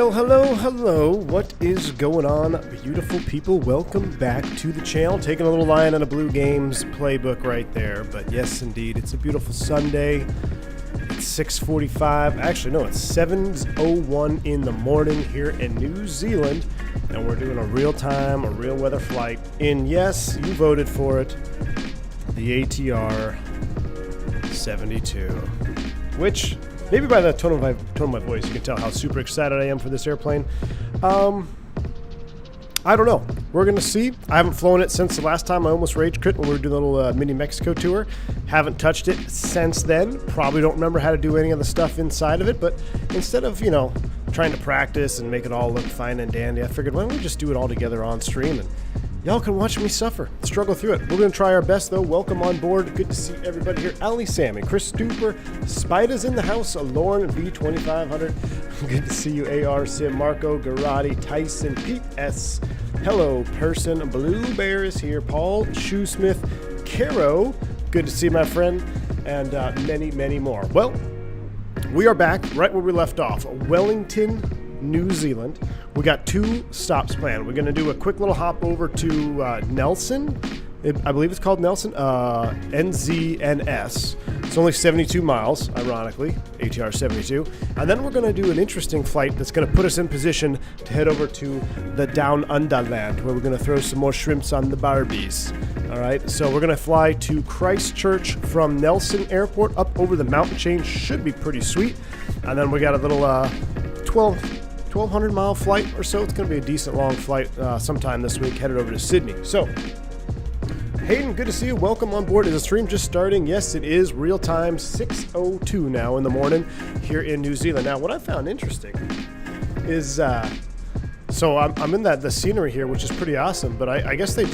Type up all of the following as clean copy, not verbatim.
Well, hello, what is going on, beautiful people? Welcome back to the channel. Taking a little Lion on a Blue Games playbook right there, but yes, indeed, it's a beautiful Sunday. It's 6:45, actually, no, it's 7:01 in the morning here in New Zealand, and we're doing a real-time, a real-weather flight in, yes, you voted for it, the ATR72, which... maybe by the tone of my voice, you can tell how super excited I am for this airplane. I don't know. We're going to see. I haven't flown it since the last time I almost rage quit when we were doing a little mini Mexico tour. Haven't touched it since then. Probably don't remember how to do any of the stuff inside of it, but instead of, you know, trying to practice and make it all look fine and dandy, I figured, why don't we just do it all together on stream and y'all can watch me suffer, struggle through it. We're going to try our best, though. Welcome on board. Good to see everybody here. Ali, Sammy, Chris Stuper, Spida's in the house, Lauren V2500. Good to see you, AR, Sim, Marco, Garati, Tyson, Pete S. Hello, person. Blue Bear is here. Paul, Shoesmith, Caro. Good to see my friend. And many, many more. Well, we are back right where we left off. Wellington, New Zealand. We got two stops planned. We're going to do a quick little hop over to Nelson. I believe it's called Nelson. NZNS. It's only 72 miles, ironically, ATR72. And then we're going to do an interesting flight that's going to put us in position to head over to the Down Under land, where we're going to throw some more shrimps on the Barbies. All right, so we're going to fly to Christchurch from Nelson Airport up over the mountain chain. Should be pretty sweet. And then we got a little 1,200 mile flight or so. It's going to be a decent long flight sometime this week, headed over to Sydney. So, Hayden, good to see you. Welcome on board. Is the stream just starting? Yes, it is. Real time, 6:02 now in the morning here in New Zealand. Now, what I found interesting is, so I'm in the scenery here, which is pretty awesome. But I guess they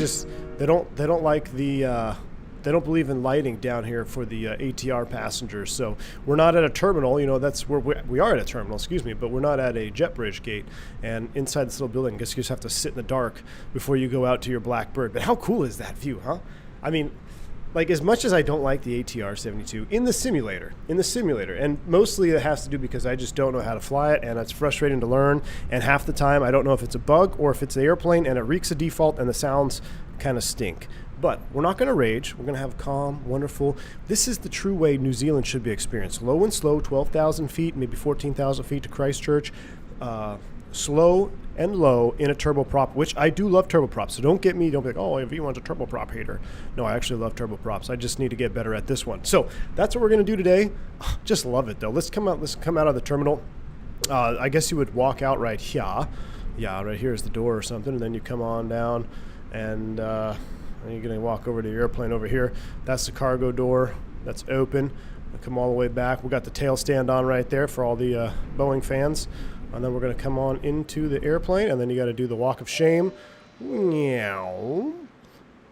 don't like the. They don't believe in lighting down here for the ATR passengers. So we're not at a terminal, you know, that's where we are at a terminal, excuse me, but we're not at a jet bridge gate. And inside this little building, I guess you just have to sit in the dark before you go out to your Blackbird. But how cool is that view, huh? I mean, like, as much as I don't like the ATR72 in the simulator, and mostly it has to do because I just don't know how to fly it, and it's frustrating to learn, and half the time I don't know if it's a bug or if it's the airplane, and it reeks of default, and the sounds kind of stink. But we're not going to rage. We're going to have calm, wonderful. This is the true way New Zealand should be experienced. Low and slow, 12,000 feet, maybe 14,000 feet to Christchurch. Slow and low in a turboprop, which I do love turboprops. So don't get me, don't be like, oh, if you want a turboprop hater. No, I actually love turboprops. I just need to get better at this one. So that's what we're going to do today. Just love it, though. Let's come out of the terminal. I guess you would walk out right here. Yeah, right here is the door or something. And then you come on down and... you're going to walk over to your airplane over here. That's the cargo door. That's open. We'll come all the way back. We got the tail stand on right there for all the Boeing fans. And then we're going to come on into the airplane, and then you got to do the walk of shame. Meow.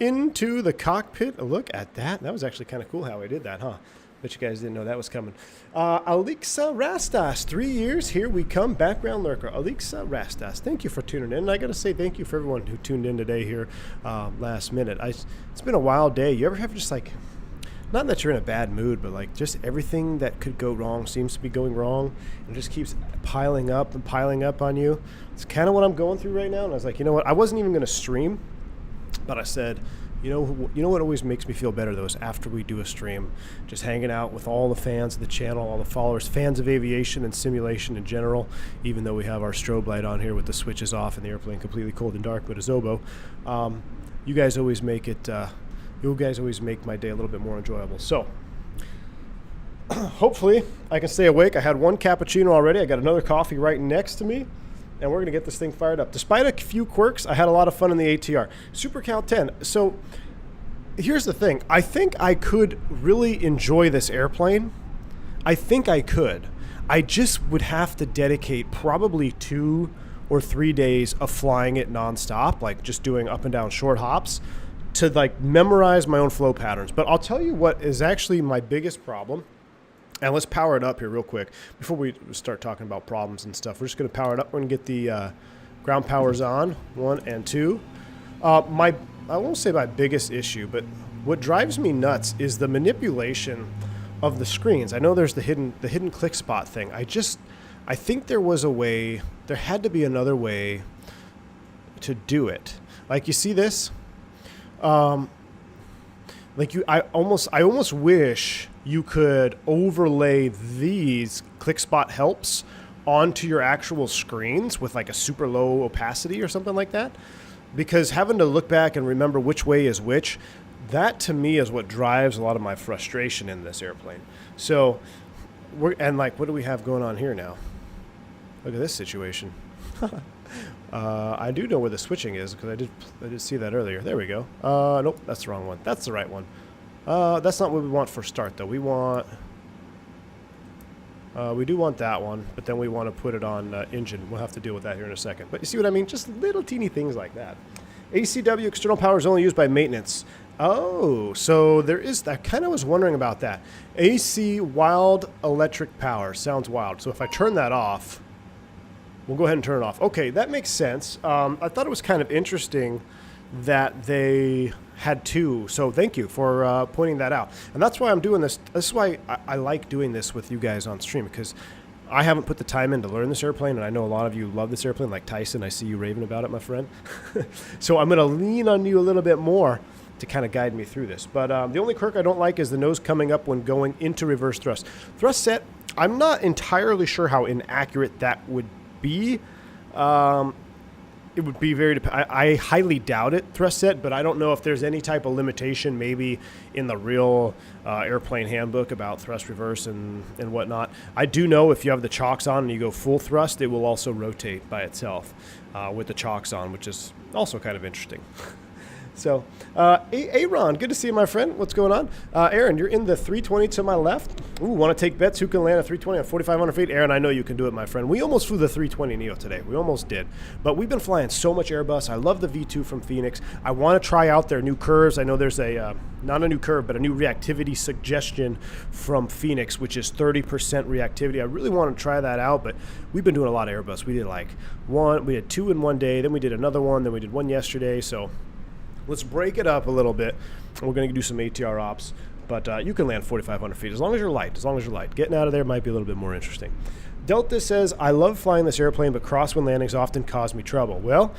Into the cockpit. Look at that. That was actually kind of cool how I did that, huh? Bet you guys didn't know that was coming. Alexa Rastas, 3 years, here we come. Background lurker, Alexa Rastas. Thank you for tuning in. And I got to say thank you for everyone who tuned in today here last minute. It's been a wild day. You ever have just like, not that you're in a bad mood, but like just everything that could go wrong seems to be going wrong and just keeps piling up and piling up on you. It's kind of what I'm going through right now. And I was like, you know what? I wasn't even going to stream, but I said, you know what always makes me feel better, though, is after we do a stream, just hanging out with all the fans of the channel, all the followers, fans of aviation and simulation in general, even though we have our strobe light on here with the switches off and the airplane completely cold and dark, but a Zobo. You guys always make it, you guys always make my day a little bit more enjoyable. So, hopefully, I can stay awake. I had one cappuccino already. I got another coffee right next to me. And we're going to get this thing fired up. Despite a few quirks, I had a lot of fun in the ATR. Super Cal 10. So here's the thing. I think I could really enjoy this airplane. I think I could. I just would have to dedicate probably 2 or 3 days of flying it nonstop, like just doing up and down short hops, to like memorize my own flow patterns. But I'll tell you what is actually my biggest problem. And let's power it up here real quick before we start talking about problems and stuff. We're just going to power it up. We're going to get the ground powers on, 1 and 2. I won't say my biggest issue, but what drives me nuts is the manipulation of the screens. I know there's the hidden click spot thing. I think there was a way, there had to be another way to do it. Like, you see this? I almost wish you could overlay these click spot helps onto your actual screens with like a super low opacity or something like that. Because having to look back and remember which way is which, that to me is what drives a lot of my frustration in this airplane. So, what do we have going on here now? Look at this situation. I do know where the switching is because I did see that earlier. There we go. Nope, that's the wrong one. That's the right one. That's not what we want for start though. We do want that one, but then we want to put it on engine. We'll have to deal with that here in a second. But you see what I mean? Just little teeny things like that. ACW external power is only used by maintenance. Oh, so there is, I kind of was wondering about that. AC wild electric power. Sounds wild. So if I turn that off, we'll go ahead and turn it off. Okay, that makes sense. I thought it was kind of interesting that they had two. So thank you for pointing that out. And that's why I'm doing this. This is why I like doing this with you guys on stream, because I haven't put the time in to learn this airplane, and I know a lot of you love this airplane, like Tyson. I see you raving about it, my friend. So I'm going to lean on you a little bit more to kind of guide me through this. But the only quirk I don't like is the nose coming up when going into reverse thrust. Thrust set, I'm not entirely sure how inaccurate that would be. It would be very, I highly doubt it, thrust set, but I don't know if there's any type of limitation maybe in the real airplane handbook about thrust reverse and whatnot. I do know if you have the chocks on and you go full thrust, it will also rotate by itself with the chocks on, which is also kind of interesting. So, Aaron, good to see you, my friend. What's going on? Aaron, you're in the 320 to my left. Ooh, want to take bets? Who can land a 320 at 4,500 feet? Aaron, I know you can do it, my friend. We almost flew the 320 Neo today. We almost did. But we've been flying so much Airbus. I love the V2 from Fenix. I want to try out their new curves. I know there's a, not a new curve, but a new reactivity suggestion from Fenix, which is 30% reactivity. I really want to try that out, but we've been doing a lot of Airbus. We did we had two in one day, then we did another one, then we did one yesterday, so let's break it up a little bit. We're going to do some ATR ops, but you can land 4,500 feet as long as you're light. Getting out of there might be a little bit more interesting. Delta says, I love flying this airplane, but crosswind landings often cause me trouble. Well,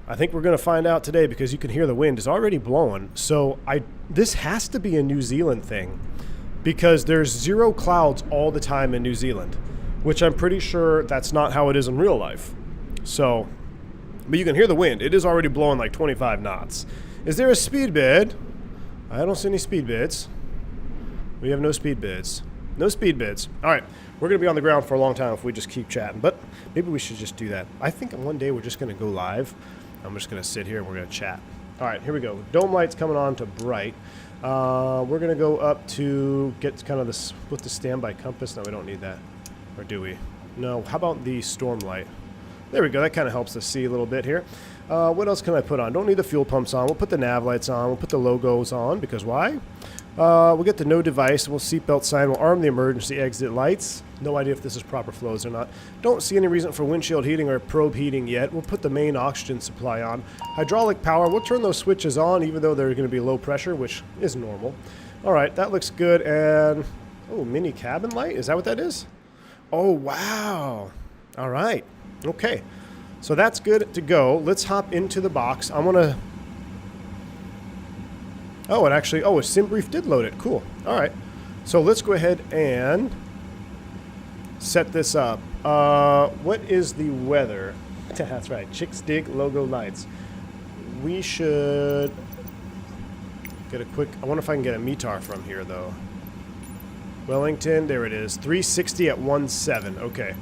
I think we're going to find out today because you can hear the wind is already blowing. So this has to be a New Zealand thing because there's zero clouds all the time in New Zealand, which I'm pretty sure that's not how it is in real life. So, but you can hear the wind. It is already blowing like 25 knots. Is there a speed bid? I don't see any speed bids. We have no speed bids. No speed bids. All right. We're going to be on the ground for a long time if we just keep chatting, but maybe we should just do that. I think one day we're just going to go live. I'm just going to sit here and we're going to chat. All right, here we go. Dome light's coming on to bright. We're going to go up to get kind of this with the standby compass. No, we don't need that. Or do we? No. How about the storm light? There we go. That kind of helps us see a little bit here. What else can I put on? Don't need the fuel pumps on. We'll put the nav lights on. We'll put the logos on because why? We'll get the no device. We'll seatbelt sign. We'll arm the emergency exit lights. No idea if this is proper flows or not. Don't see any reason for windshield heating or probe heating yet. We'll put the main oxygen supply on. Hydraulic power. We'll turn those switches on even though they're going to be low pressure, which is normal. All right, that looks good. And, oh, mini cabin light. Is that what that is? Oh, wow. All right. Okay. So that's good to go. Let's hop into the box. I want to... Oh, it actually... Oh, a SimBrief did load it. Cool. All right. So let's go ahead and set this up. What is the weather? That's right. Chicks Dig logo lights. We should get a quick... I wonder if I can get a METAR from here, though. Wellington. There it is. 360 at 17. Okay.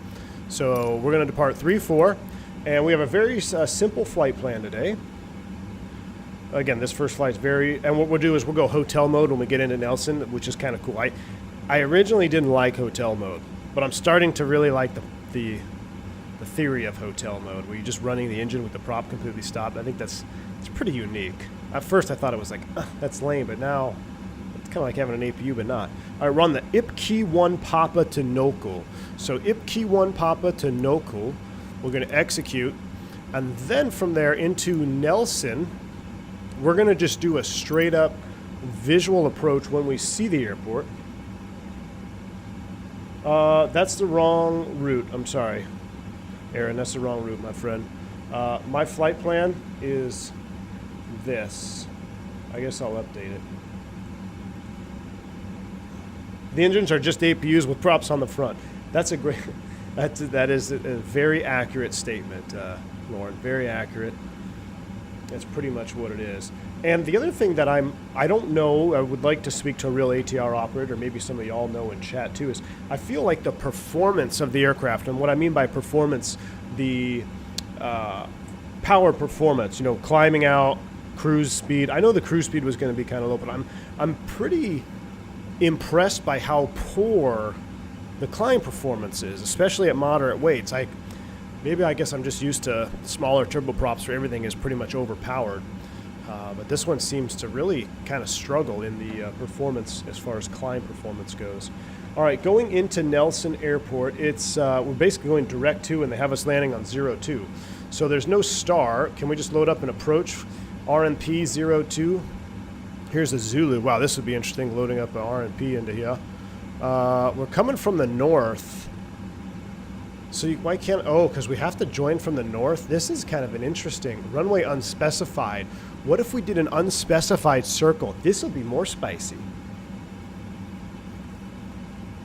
So we're going to depart 3-4. And we have a very simple flight plan today. Again, this first flight's and what we'll do is we'll go hotel mode when we get into Nelson, which is kind of cool. I originally didn't like hotel mode, but I'm starting to really like the theory of hotel mode, where you're just running the engine with the prop completely stopped. I think it's pretty unique. At first I thought it was like, that's lame, but now it's kind of like having an APU, but not. All right, run the IPKey 1 Papa to Nokul. So IPKey 1 Papa to Nokul. We're going to execute, and then from there into Nelson, we're going to just do a straight-up visual approach when we see the airport. That's the wrong route. I'm sorry, Aaron. That's the wrong route, my friend. My flight plan is this. I guess I'll update it. The engines are just APUs with props on the front. That's a great. That is a very accurate statement, Lauren. Very accurate. That's pretty much what it is. And the other thing that I don't know, I would like to speak to a real ATR operator, maybe some of y'all know in chat too, is I feel like the performance of the aircraft, and what I mean by performance, the power performance, you know, climbing out, cruise speed. I know the cruise speed was going to be kind of low, but I'm pretty impressed by how poor the climb performance is, especially at moderate weights. I guess I'm just used to smaller turboprops where everything is pretty much overpowered. But this one seems to really kind of struggle in the performance as far as climb performance goes. All right, going into Nelson Airport, it's we're basically going direct to, and they have us landing on 02. So there's no star. Can we just load up an approach? RNP 02. Here's a Zulu. Wow, this would be interesting, loading up an RNP into here. We're coming from the north. So why can't... Oh, because we have to join from the north? This is kind of an interesting... Runway unspecified. What if we did an unspecified circle? This will be more spicy.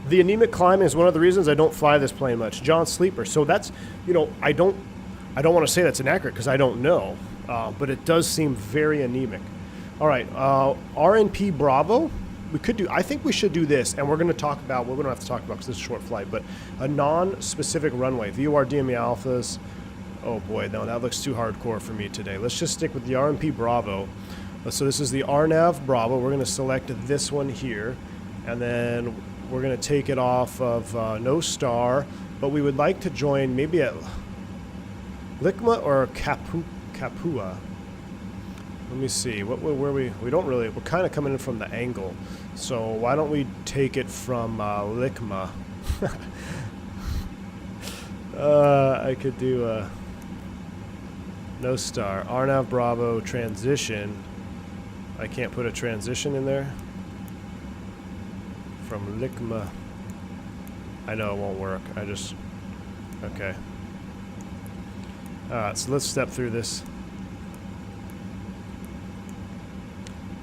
The anemic climb is one of the reasons I don't fly this plane much. John Sleeper. So that's... You know, I don't want to say that's inaccurate because I don't know. But it does seem very anemic. All right. RNP Bravo. We could do, I think we should do this, and we're going to talk about, well, we don't have to talk about because this is a short flight, but a non-specific runway. VOR DME alphas. Oh boy, no, that looks too hardcore for me today. Let's just stick with the RNP Bravo. So this is the RNAV Bravo. We're going to select this one here, and then we're going to take it off of no star, but we would like to join maybe at Likma or Kapua. Let me see. Where we don't really. We're kind of coming in from the angle. So why don't we take it from Likma? I could do no star. Arnav Bravo transition. I can't put a transition in there. From Likma. I know it won't work. Okay. So let's step through this.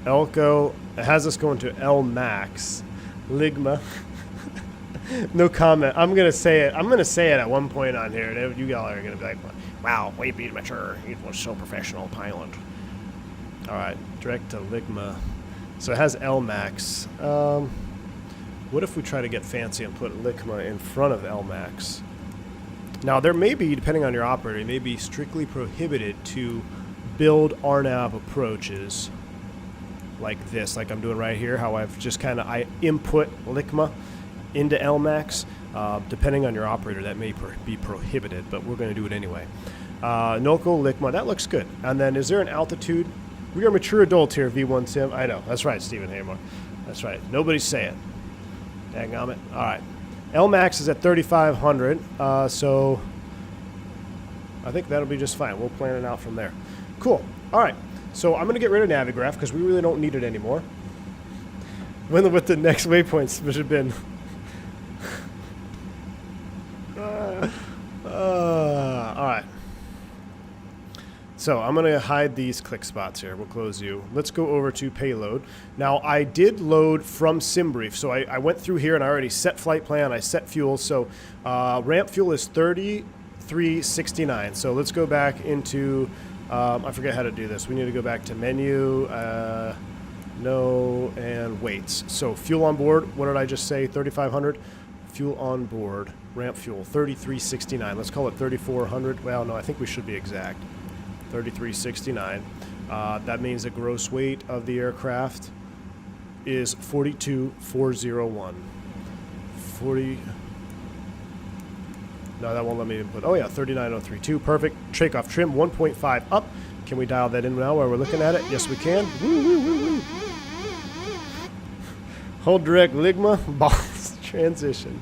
Elko, it has us going to L Max. Ligma. No comment. I'm going to say it. I'm going to say it at one point on here. And you all are going to be like, wow, way be mature. He was so professional pilot. All right, direct to Ligma. So it has L Max. What if we try to get fancy and put Ligma in front of L Max? Now, there may be, depending on your operator, it may be strictly prohibited to build RNAV approaches like this, like I'm doing right here, how I've just I input Ligma into LMAX. Depending on your operator, that may be prohibited, but we're going to do it anyway. Noco, Ligma, that looks good. And then is there an altitude? We are mature adults here, V1 Sim. I know, that's right, Stephen Haymore. That's right, nobody say it. Dang on it. All right. LMAX is at 3,500, so I think that'll be just fine. We'll plan it out from there. Cool. All right. So I'm going to get rid of Navigraph because we really don't need it anymore. With the next waypoints, which have been... all right. So I'm going to hide these click spots here. We'll close you. Let's go over to payload. Now, I did load from SimBrief. So I went through here and I already set flight plan. I set fuel. So ramp fuel is 3369. So let's go back into... I forget how to do this. We need to go back to menu, no, and weights. So fuel on board, what did I just say, 3,500? Fuel on board, ramp fuel, 3369. Let's call it 3,400. Well, no, I think we should be exact. 3369. That means the gross weight of the aircraft is 42,401. 40... No, that won't let me input. Oh, yeah, 39,032. Perfect. Takeoff trim, 1.5 up. Can we dial that in now while we're looking at it? Yes, we can. Woo, woo, woo, woo. Hold direct Ligma. Boss transition.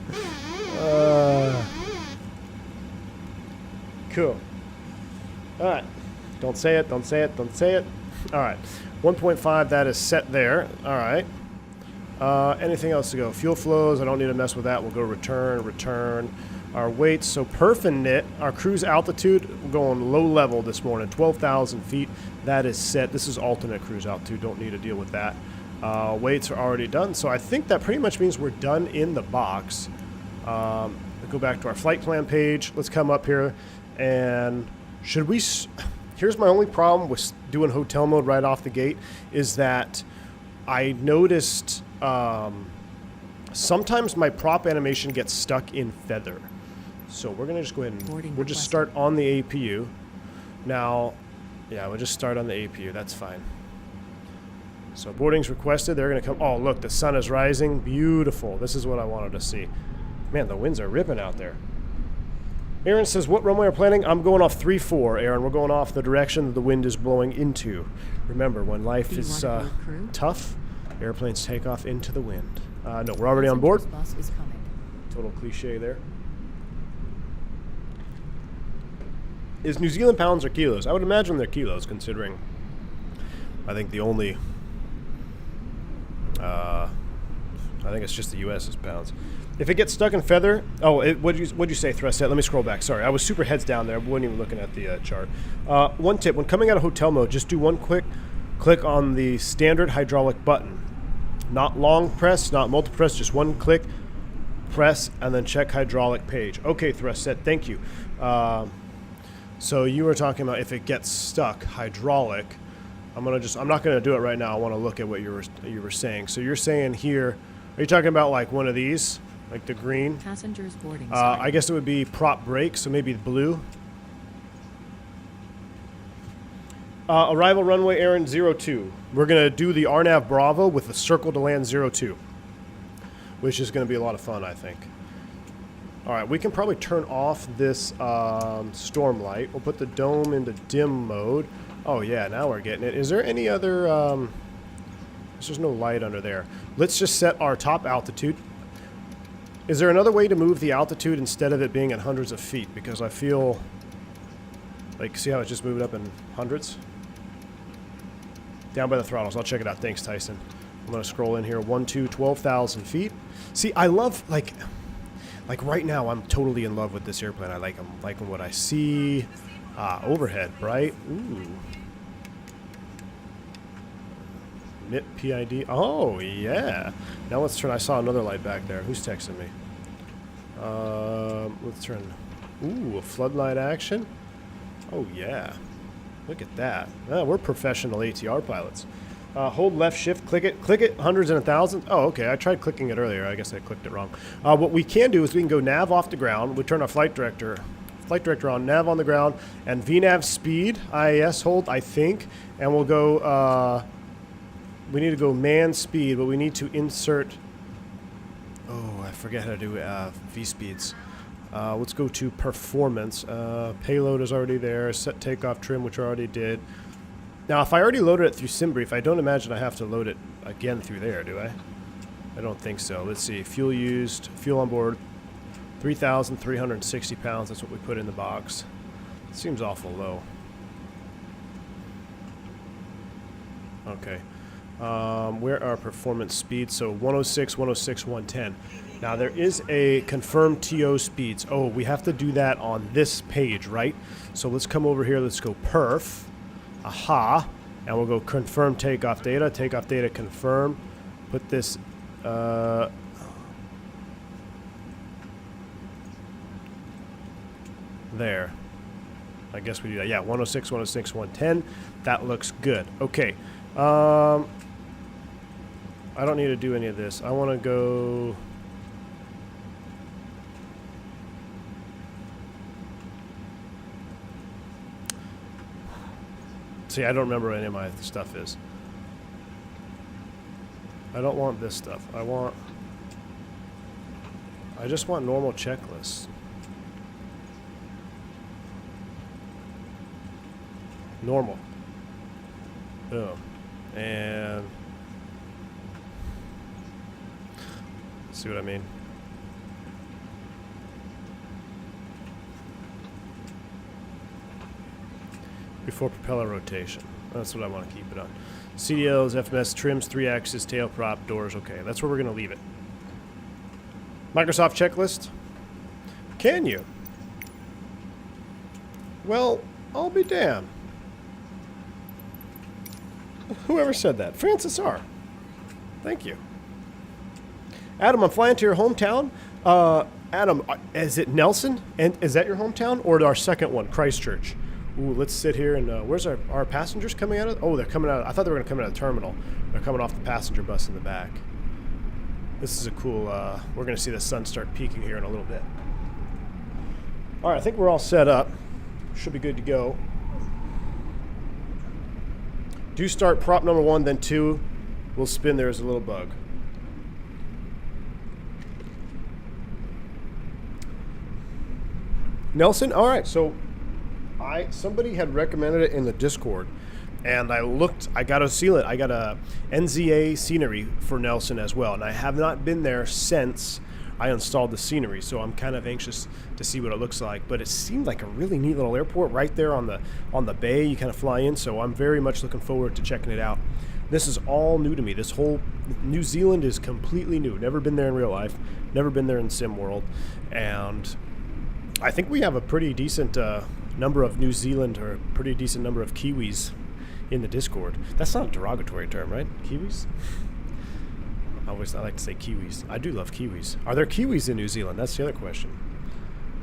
Cool. All right. Don't say it. Don't say it. Don't say it. All right. 1.5, that is set there. All right. Anything else to go? Fuel flows, I don't need to mess with that. We'll go return. Our weights, so perf and knit. Our cruise altitude, we're going low level this morning, 12,000 feet. That is set. This is alternate cruise altitude. Don't need to deal with that. Weights are already done. So I think that pretty much means we're done in the box. We'll go back to our flight plan page. Let's come up here. And should we... Here's my only problem with doing hotel mode right off the gate is that I noticed sometimes my prop animation gets stuck in feather. So we're going to just go ahead and we'll just start on the APU. Now, yeah, we'll just start on the APU. That's fine. So boarding's requested. They're going to come. Oh, look, the sun is rising. Beautiful. This is what I wanted to see. Man, the winds are ripping out there. Aaron says, what runway are planning? I'm going off 3-4, Aaron. We're going off the direction that the wind is blowing into. Remember, when life is tough, airplanes take off into the wind. No, we're already on board. Bus is coming. Total cliche there. Is New Zealand pounds or kilos? I would imagine they're kilos, considering I think the only... I think it's just the U.S. is pounds. If it gets stuck in feather... Oh, what'd you say, Thrustmaster? Let me scroll back. Sorry, I was super heads down there. I wasn't even looking at the chart. One tip, when coming out of hotel mode, just do one quick click on the standard hydraulic button. Not long press, not multiple press, just one click, press, and then check hydraulic page. Okay, Thrustmaster, thank you. So you were talking about if it gets stuck, hydraulic. I'm not gonna do it right now. I want to look at what you were saying. So you're saying here, are you talking about like one of these, like the green? Passengers boarding. I guess it would be prop brake, so maybe the blue. Arrival runway, Aaron, 02. We're gonna do the RNAV Bravo with a circle to land 02, which is gonna be a lot of fun, I think. All right, we can probably turn off this storm light. We'll put the dome into dim mode. Oh yeah, now we're getting it. Is there any other... there's no light under there. Let's just set our top altitude. Is there another way to move the altitude instead of it being at hundreds of feet? Because I feel... Like, see how it's just moving up in hundreds? Down by the throttles. I'll check it out. Thanks, Tyson. I'm going to scroll in here. 12,000 feet. See, I love, like right now, I'm totally in love with this airplane. I like them. Liking what I see. Overhead, bright. Ooh. Knit PID. Oh, yeah. Now let's turn. I saw another light back there. Who's texting me? Let's turn. Ooh, a floodlight action. Oh, yeah. Look at that. We're professional ATR pilots. Hold left shift, click it, hundreds and 1,000. Oh, okay, I tried clicking it earlier. I guess I clicked it wrong. What we can do is we can go nav off the ground. We turn our flight director on, nav on the ground, and VNAV speed, IAS hold, I think, and we'll go, we need to go man speed, but we need to insert, oh, I forget how to do V speeds. Let's go to performance. Payload is already there. Set takeoff trim, which I already did. Now, if I already loaded it through SimBrief, I don't imagine I have to load it again through there, do I? I don't think so. Let's see. Fuel used. Fuel on board. 3,360 pounds. That's what we put in the box. Seems awful low. Okay. Where are performance speeds? So 106, 106, 110. Now there is a confirmed TO speeds. Oh, we have to do that on this page, right? So let's come over here. Let's go perf. Aha. And we'll go confirm takeoff data. Takeoff data confirm. Put this... there. I guess we do that. Yeah, 106, 106, 110. That looks good. Okay. I don't need to do any of this. I want to go... See, I don't remember what any of my stuff is. I don't want this stuff. I just want normal checklists. Normal. Boom. And... see what I mean? Before propeller rotation. That's what I want to keep it on. CDLs, FMS, trims, 3 axis, tail prop, doors. Okay, that's where we're going to leave it. Microsoft checklist. Can you? Well, I'll be damned. Whoever said that? Francis R. Thank you. Adam, I'm flying to your hometown. Adam, is it Nelson? And is that your hometown? Or our second one, Christchurch? Ooh, let's sit here and where's our passengers coming out of? Oh, they're coming out. I thought they were going to come out of the terminal. They're coming off the passenger bus in the back. This is a cool, we're going to see the sun start peaking here in a little bit. All right, I think we're all set up. Should be good to go. Do start prop number 1, then 2. We'll spin there as a little bug. Nelson? All right, so somebody had recommended it in the Discord, and I looked. I got a sealant. I got a NZA scenery for Nelson as well, and I have not been there since I installed the scenery. So I'm kind of anxious to see what it looks like. But it seemed like a really neat little airport right there on the bay. You kind of fly in. So I'm very much looking forward to checking it out. This is all new to me. This whole New Zealand is completely new. Never been there in real life. Never been there in Sim World, and I think we have a pretty decent number of New Zealand, or a pretty decent number of Kiwis in the Discord. That's not a derogatory term, right? Kiwis? I like to say Kiwis. I do love Kiwis. Are there Kiwis in New Zealand? That's the other question.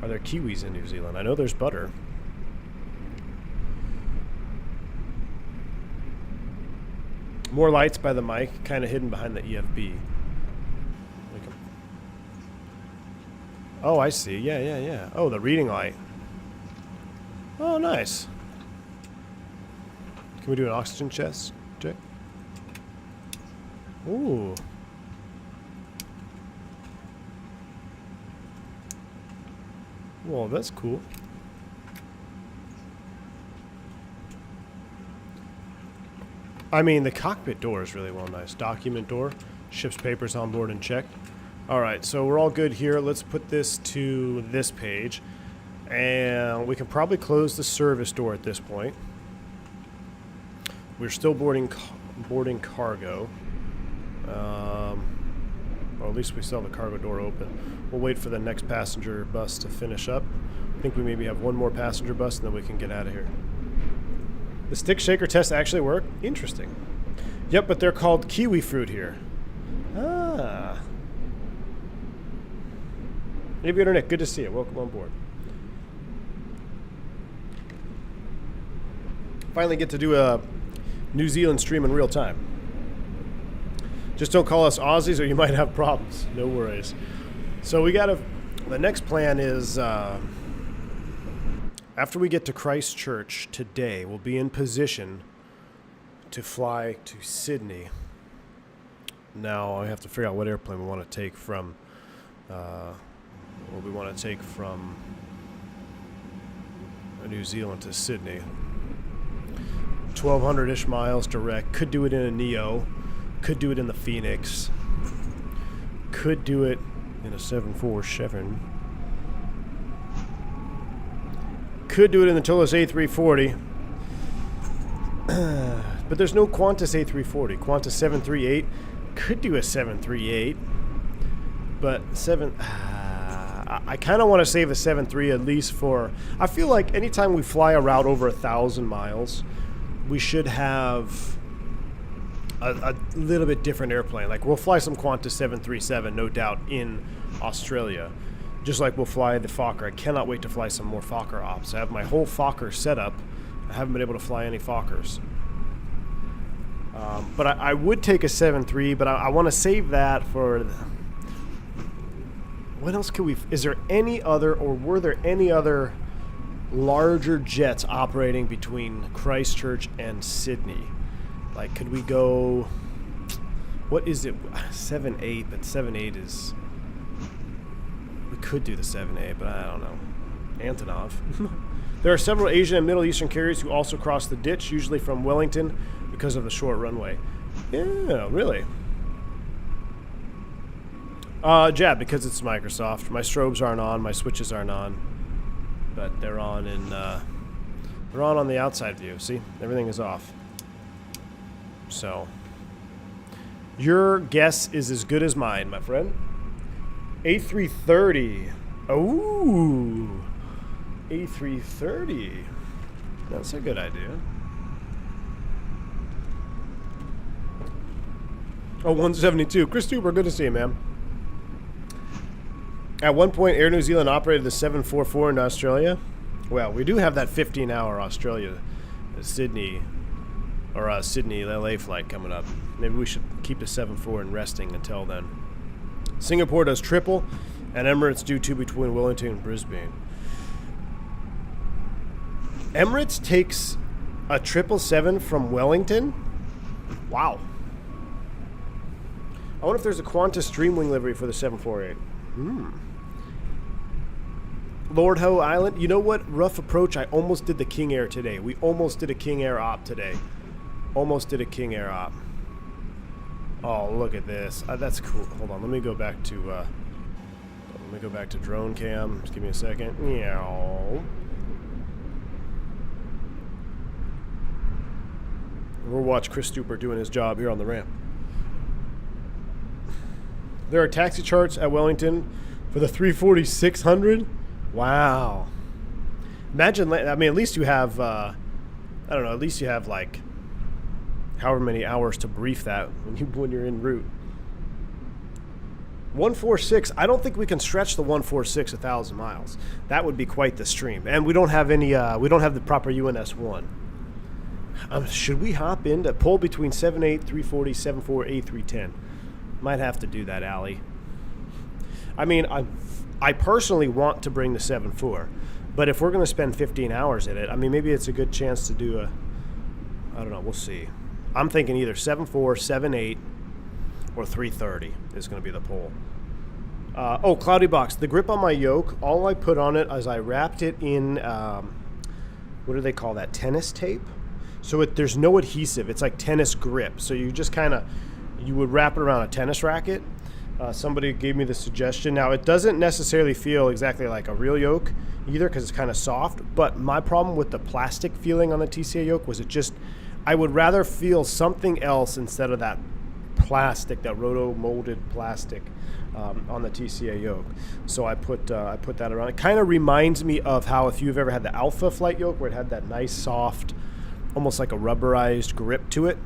Are there Kiwis in New Zealand? I know there's butter. More lights by the mic, kind of hidden behind the EFB. Oh, I see. Yeah. Oh, the reading light. Oh, nice. Can we do an oxygen chest check? Ooh. Well, that's cool. I mean, the cockpit door is really well nice. Document door. Ship's papers on board and checked. Alright, so we're all good here. Let's put this to this page. And we can probably close the service door at this point. We're still boarding cargo. Or at least we still have the cargo door open. We'll wait for the next passenger bus to finish up. I think we maybe have one more passenger bus and then we can get out of here. The stick shaker test actually worked? Interesting. Yep, but they're called kiwi fruit here. Ah. Aviator Nick, good to see you. Welcome on board. Finally get to do a New Zealand stream in real time. Just don't call us Aussies or you might have problems. No worries. So we got the next plan is after we get to Christchurch today, we'll be in position to fly to Sydney. Now I have to figure out what airplane we want to take from New Zealand to Sydney. 1,200-ish miles direct. Could do it in a Neo. Could do it in the Fenix. Could do it in a 747. Could do it in the Toga A340. But there's no Qantas A340. Qantas 738. Could do a 738. But I kind of want to save the 7.3 at least for... I feel like anytime we fly a route over 1,000 miles, we should have a little bit different airplane. Like, we'll fly some Qantas 737, no doubt, in Australia. Just like we'll fly the Fokker. I cannot wait to fly some more Fokker ops. I have my whole Fokker set up. I haven't been able to fly any Fokkers. But I would take a 7.3, but I want to save that for... What else could we... Is there any other, or were there any other larger jets operating between Christchurch and Sydney? Like, could we go... What is it? 7.8, but 7.8 is... We could do the 7.8, but I don't know. Antonov. There are several Asian and Middle Eastern carriers who also cross the ditch, usually from Wellington, because of the short runway. Yeah, really? Jab, because it's Microsoft. My strobes aren't on, my switches aren't on. But they're on in, they're on the outside view. See? Everything is off. So your guess is as good as mine, my friend. A330. Oh, A330. That's a good idea. Oh, 172. Chris Tuber, good to see you, man. At one point, Air New Zealand operated the 744 in Australia. Well, we do have that 15-hour Australia, Sydney, or Sydney LA flight coming up. Maybe we should keep the 74 and resting until then. Singapore does triple, and Emirates do 2 between Wellington and Brisbane. Emirates takes a 777 from Wellington? Wow. I wonder if there's a Qantas Dreamwing livery for the 748. Lord Howe Island. You know what? Rough approach. I almost did the King Air today. We almost did a King Air op today. Almost did a King Air op. Oh, look at this. That's cool. Hold on. Let me go back to drone cam. Just give me a second. Meow. We'll watch Chris Stuper doing his job here on the ramp. There are taxi charts at Wellington for the 340-600. Wow. Imagine, I mean, at least you have, I don't know, at least you have like however many hours to brief that when you're en route. 146, I don't think we can stretch the 146 1,000 miles. That would be quite the stream. And we don't have any, we don't have the proper UNS-1. Should we hop into pull between 78, 340, 74, A310? Might have to do that, Allie. I mean, I personally want to bring the 7.4, but if we're going to spend 15 hours in it, I mean, maybe it's a good chance to do a, I don't know, we'll see. I'm thinking either 7.4, 7.8, or 330 is going to be the pull. Oh, Cloudy Box. The grip on my yoke, all I put on it is I wrapped it in, what do they call that, tennis tape? So there's no adhesive. It's like tennis grip. So you just kind of, you would wrap it around a tennis racket. Somebody gave me the suggestion. Now, it doesn't necessarily feel exactly like a real yoke either because it's kind of soft. But my problem with the plastic feeling on the TCA yoke was I would rather feel something else instead of that plastic, that roto-molded plastic on the TCA yoke. So I put that around. It kind of reminds me of how if you've ever had the Alpha flight yoke where it had that nice, soft, almost like a rubberized grip to it.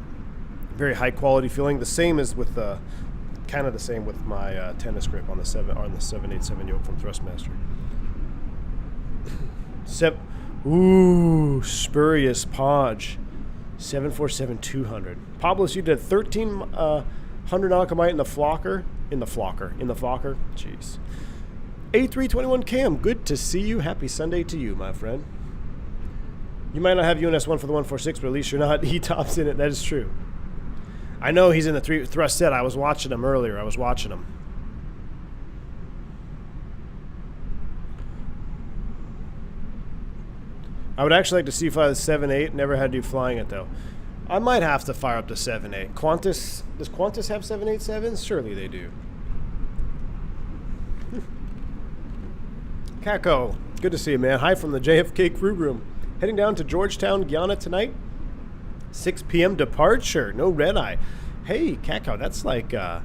Very high quality feeling. The same as with the, kind of the same with my tennis grip on the 787 yoke from Thrustmaster. Ooh, spurious Podge. 747-200. Pablos, you did 1,300 nautical miles in the flocker. Jeez. A321 Cam, good to see you. Happy Sunday to you, my friend. You might not have UNS-1 for the 146, but at least you're not E-tops in it. That is true. I know he's in the thrust set. I was watching him earlier. I would actually like to see fly the 7.8. Never had you flying it, though. I might have to fire up the 7.8. Qantas, does Qantas have 787s? Surely they do. Kako, good to see you, man. Hi from the JFK crew room. Heading down to Georgetown, Guyana tonight. 6 p.m. departure. No red eye. Hey, Kako, that's like, or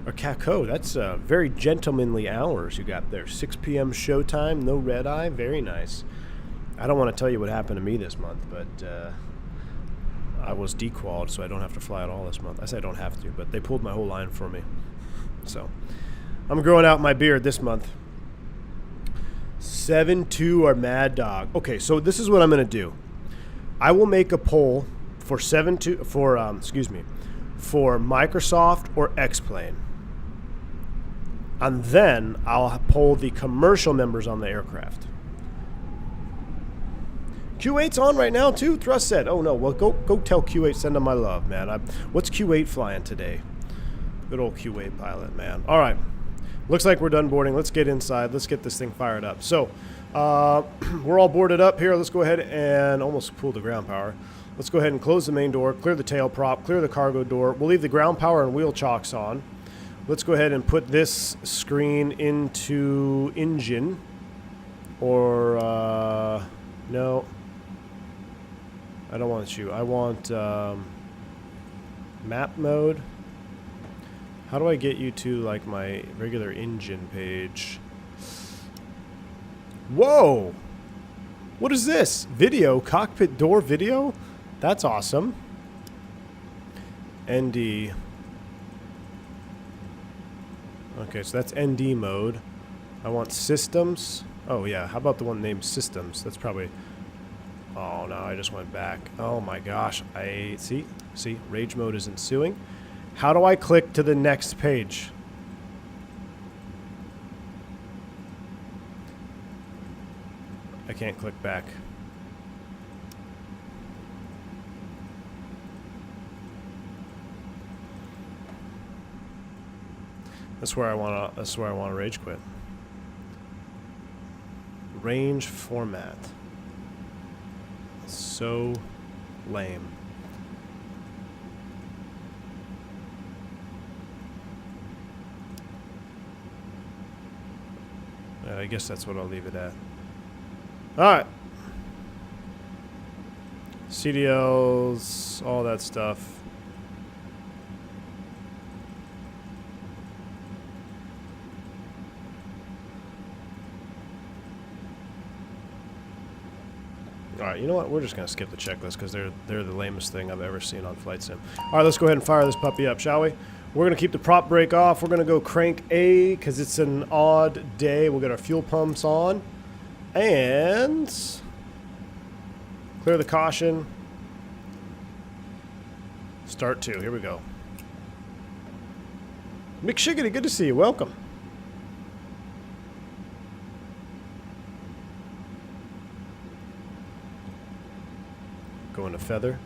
Kako, that's very gentlemanly hours you got there. 6 p.m. showtime, no red eye. Very nice. I don't want to tell you what happened to me this month, but I was dequalified, so I don't have to fly at all this month. I say I don't have to, but they pulled my whole line for me. So I'm growing out my beard this month. 7-2 or Mad Dog. Okay, so this is what I'm going to do. I will make a poll for 7-2 for for Microsoft or X-Plane. And then I'll poll the commercial members on the aircraft. Q8's on right now too, Thrust said. Oh no, well go tell Q8 send them my love, man. What's Q8 flying today? Good old Q8 pilot, man. All right. Looks like we're done boarding. Let's get inside. Let's get this thing fired up. So, we're all boarded up here. Let's go ahead and almost pull the ground power. Let's go ahead and close the main door, clear the tail prop, clear the cargo door. We'll leave the ground power and wheel chocks on. Let's go ahead and put this screen into engine. Or, no. I don't want you. I want Map mode. How do I get you to like my regular engine page? Whoa! What is this? Video, cockpit door video? That's awesome. ND. Okay, so that's ND mode. I want systems. Oh yeah, how about the one named systems? That's probably... Oh no, I just went back. Oh my gosh. See, rage mode is ensuing. How do I click to the next page? I can't click back. That's where I wanna rage quit. Range format. So lame. I guess that's what I'll leave it at. Alright. CDLs, all that stuff. Alright, you know what? We're just going to skip the checklist because they're the lamest thing I've ever seen on Flight Sim. Alright, let's go ahead and fire this puppy up, shall we? We're going to keep the prop brake off. We're going to go crank A because it's an odd day. We'll get our fuel pumps on. And clear the caution. Start 2. Here we go. McShiggity, good to see you. Welcome. Going to feather.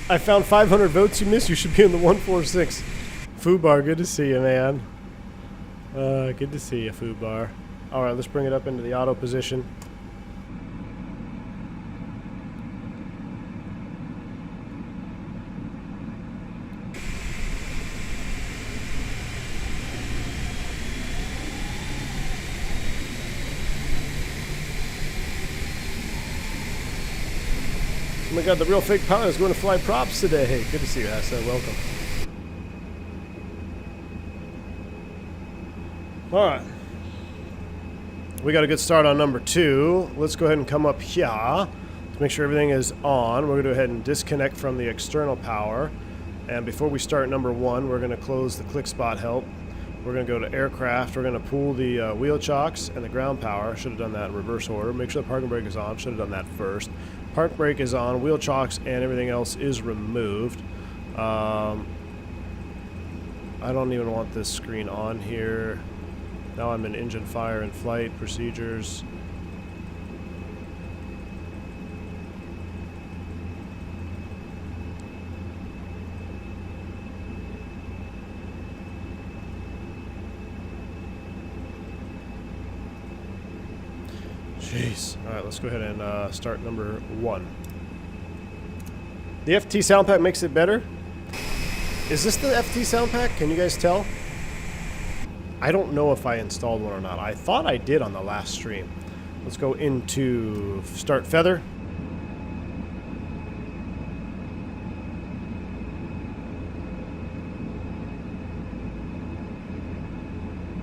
I found 500 votes you missed. You should be in the 146. Foobar, good to see you, man. Good to see you, Foobar. Alright, let's bring it up into the auto position. Oh my god, the real fake pilot is going to fly props today. Good to see you, Hassan. Welcome. Alright. We got a good start on number 2. Let's go ahead and come up here to make sure everything is on. We're going to go ahead and disconnect from the external power. And before we start number 1, we're going to close the click spot help. We're going to go to aircraft. We're going to pull the wheel chocks and the ground power. Should have done that in reverse order. Make sure the parking brake is on. Should have done that first. Park brake is on, wheel chocks, and everything else is removed. I don't even want this screen on here. Now I'm in engine fire and flight procedures. Jeez. Alright, let's go ahead and start number 1. The FT sound pack makes it better? Is this the FT sound pack? Can you guys tell? I don't know if I installed one or not. I thought I did on the last stream. Let's go into start feather.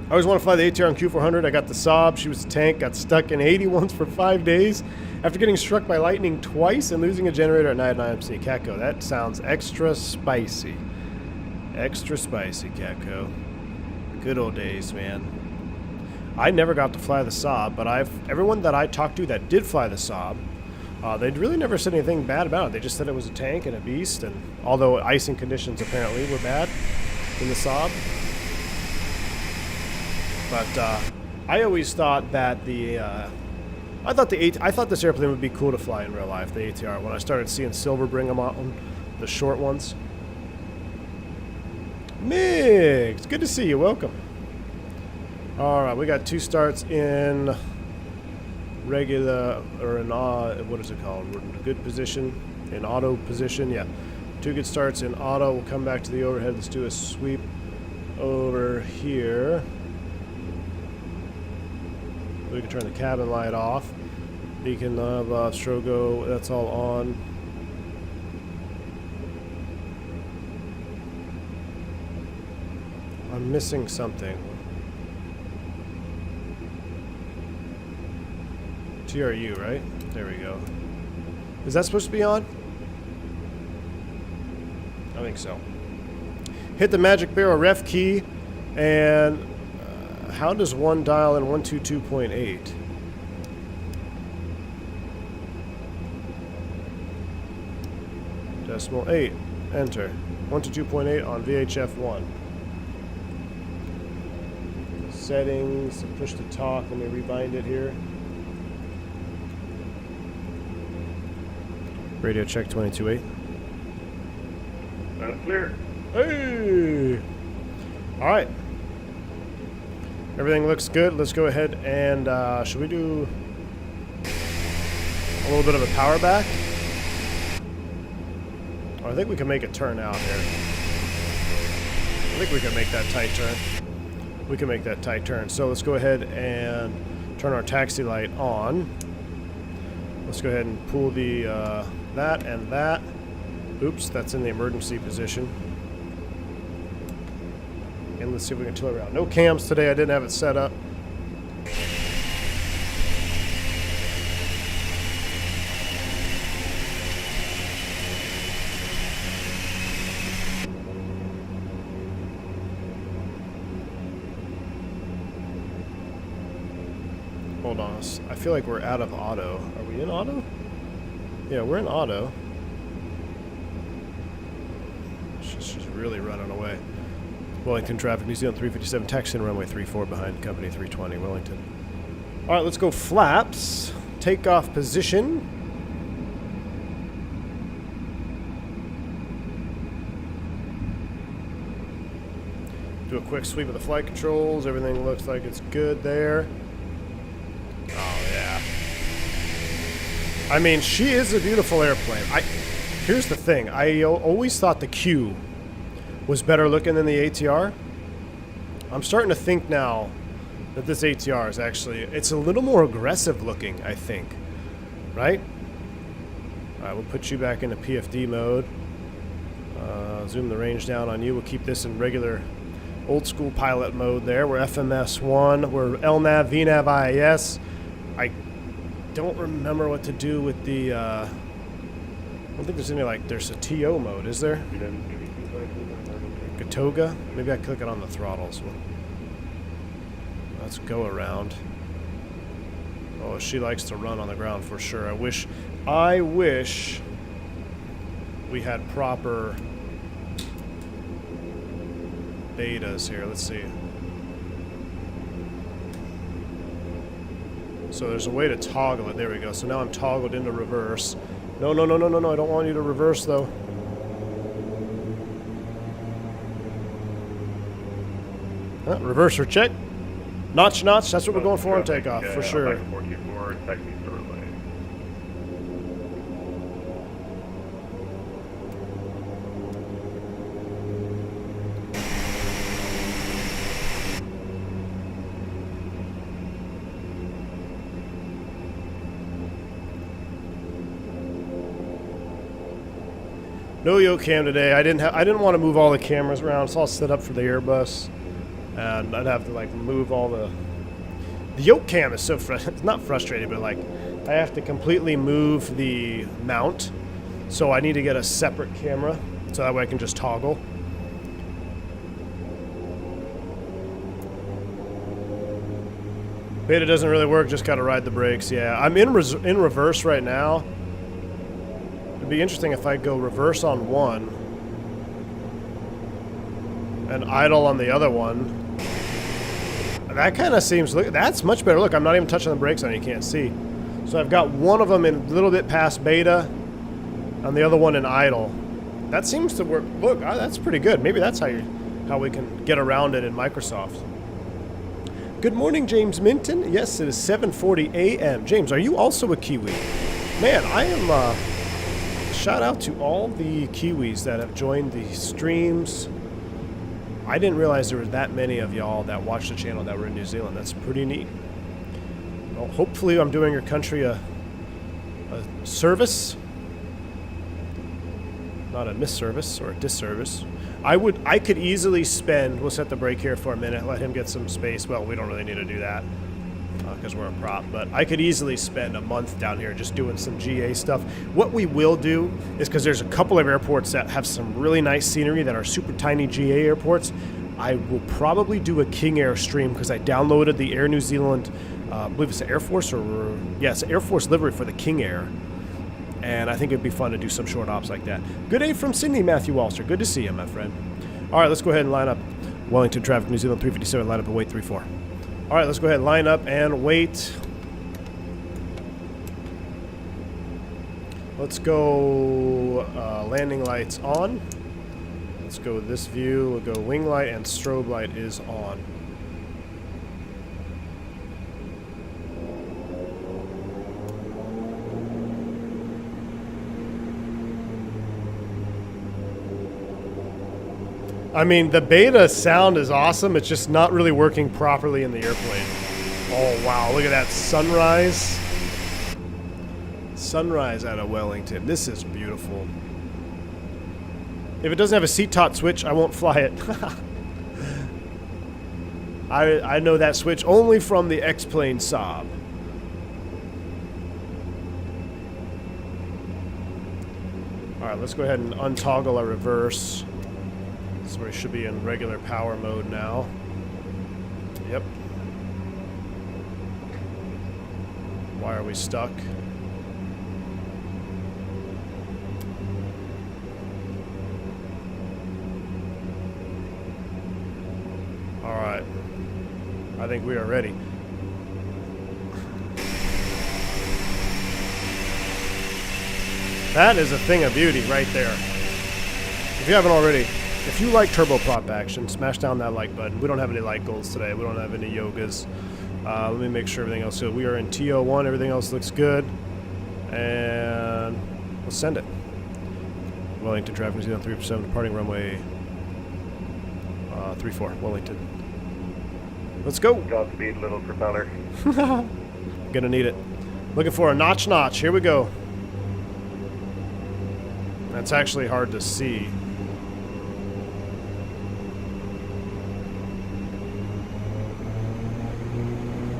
I always want to fly the ATR on Q400. I got the Saab. She was a tank. Got stuck in 80 once for 5 days after getting struck by lightning twice and losing a generator at night at IMC. Catco, that sounds extra spicy. Extra spicy, Catco. Good old days, man. I never got to fly the Saab, but everyone that I talked to that did fly the Saab, they'd really never said anything bad about it. They just said it was a tank and a beast, and although icing conditions apparently were bad in the Saab. But I always thought that I thought this airplane would be cool to fly in real life, the ATR. When I started seeing Silver bring them on, the short ones. Migs, good to see you. Welcome. All right, we got 2 starts in regular, or in, what is it called? We're in a good position, in auto position, yeah. 2 good starts in auto. We'll come back to the overhead. Let's do a sweep over here. We can turn the cabin light off. Beacon nav, strogo, that's all on. I'm missing something. TRU, right? There we go. Is that supposed to be on? I think so. Hit the magic barrel ref key, and how does one dial in 122.8? Decimal 8. Enter. 122.8 on VHF1. Settings. Push to talk. Let me rebind it here. Radio check 22.8. That's clear. Hey! Alright. Everything looks good. Let's go ahead and, should we do a little bit of a power back? Oh, I think we can make a turn out here. I think we can make that tight turn. We can make that tight turn. So let's go ahead and turn our taxi light on. Let's go ahead and pull the, that and that. Oops, that's in the emergency position. And let's see if we can tilt around. No cams today. I didn't have it set up. Hold on. I feel like we're out of auto. Are we in auto? Yeah, we're in auto. She's really running away. Wellington traffic, New Zealand 357, taxiing runway 34 behind company 320, Wellington. All right, let's go flaps. Takeoff position. Do a quick sweep of the flight controls. Everything looks like it's good there. Oh, yeah. I mean, she is a beautiful airplane. Here's the thing. I always thought the Q was better looking than the ATR. I'm starting to think now that this ATR is actually, it's a little more aggressive looking, I think. Right? Alright, we'll put you back into PFD mode. Zoom the range down on you. We'll keep this in regular old school pilot mode there. We're FMS1. We're LNAV, VNAV, IAS. I don't remember what to do with the, I don't think there's any, like, there's a TO mode, is there? Toga? Maybe I click it on the throttles. Let's go around. Oh, she likes to run on the ground for sure. I wish we had proper betas here. Let's see. So there's a way to toggle it. There we go. So now I'm toggled into reverse. No, no, no, no, no, no. I don't want you to reverse though. Reverser check. Notch, notch. That's what we're going for on takeoff, for sure. 44, taxi shortly. No yoke cam today. I didn't want to move all the cameras around. It's all set up for the Airbus. And I'd have to like move all the yoke cam is so it's not frustrating, but like I have to completely move the mount, so I need to get a separate camera so that way I can just toggle. Beta doesn't really work, just gotta ride the brakes. Yeah, I'm in reverse right now. It'd be interesting if I go reverse on one and idle on the other one. That kind of seems, look, that's much better. Look, I'm not even touching the brakes on it, you can't see. So I've got one of them in a little bit past beta and the other one in idle. That seems to work. Look, that's pretty good. Maybe that's how we can get around it in Microsoft. Good morning, James Minton. Yes, it is 7:40 a.m. James, are you also a Kiwi? Man, I am, shout out to all the Kiwis that have joined the streams. I didn't realize there were that many of y'all that watch the channel that were in New Zealand. That's pretty neat. Well, hopefully I'm doing your country a service. Not a misservice or a disservice. I could easily spend, we'll set the break here for a minute, let him get some space. Well, we don't really need to do that because we're a prop, but I could easily spend a month down here just doing some GA stuff. What we will do is, because there's a couple of airports that have some really nice scenery that are super tiny GA airports, I will probably do a King Air stream because I downloaded the Air New Zealand, I believe it's the Air Force or, yeah, it's Air Force livery for the King Air. And I think it'd be fun to do some short ops like that. Good day from Sydney, Matthew Walster. Good to see you, my friend. All right, let's go ahead and line up. Wellington traffic, New Zealand 357, line up and wait 34. All right, let's go ahead and line up and wait. Let's go landing lights on. Let's go with this view. We'll go wing light and strobe light is on. I mean, the beta sound is awesome. It's just not really working properly in the airplane. Oh, wow. Look at that sunrise. Sunrise out of Wellington. This is beautiful. If it doesn't have a seat tot switch, I won't fly it. I know that switch only from the X-Plane SOP. All right, let's go ahead and untoggle our reverse. So we should be in regular power mode now. Yep. Why are we stuck? All right. I think we are ready. That is a thing of beauty right there. If you haven't already, if you like turboprop action, smash down that like button. We don't have any like goals today. We don't have any yogas. Let me make sure everything else is good. We are in TO1. Everything else looks good. And let's send it. Wellington traffic, New Zealand 3%, departing runway 34, Wellington. Let's go. Godspeed, little propeller. Gonna need it. Looking for a notch. Here we go. That's actually hard to see.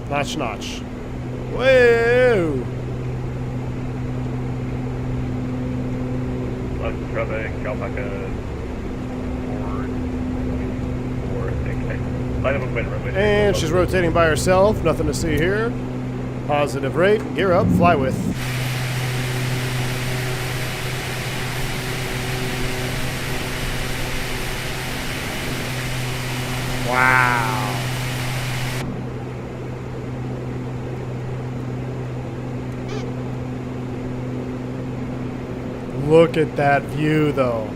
Notch. Whoa! Let's try the Calpaca or I think. Line up and win, runway. And she's rotating by herself. Nothing to see here. Positive rate. Gear up. Fly with. Wow. Look at that view, though.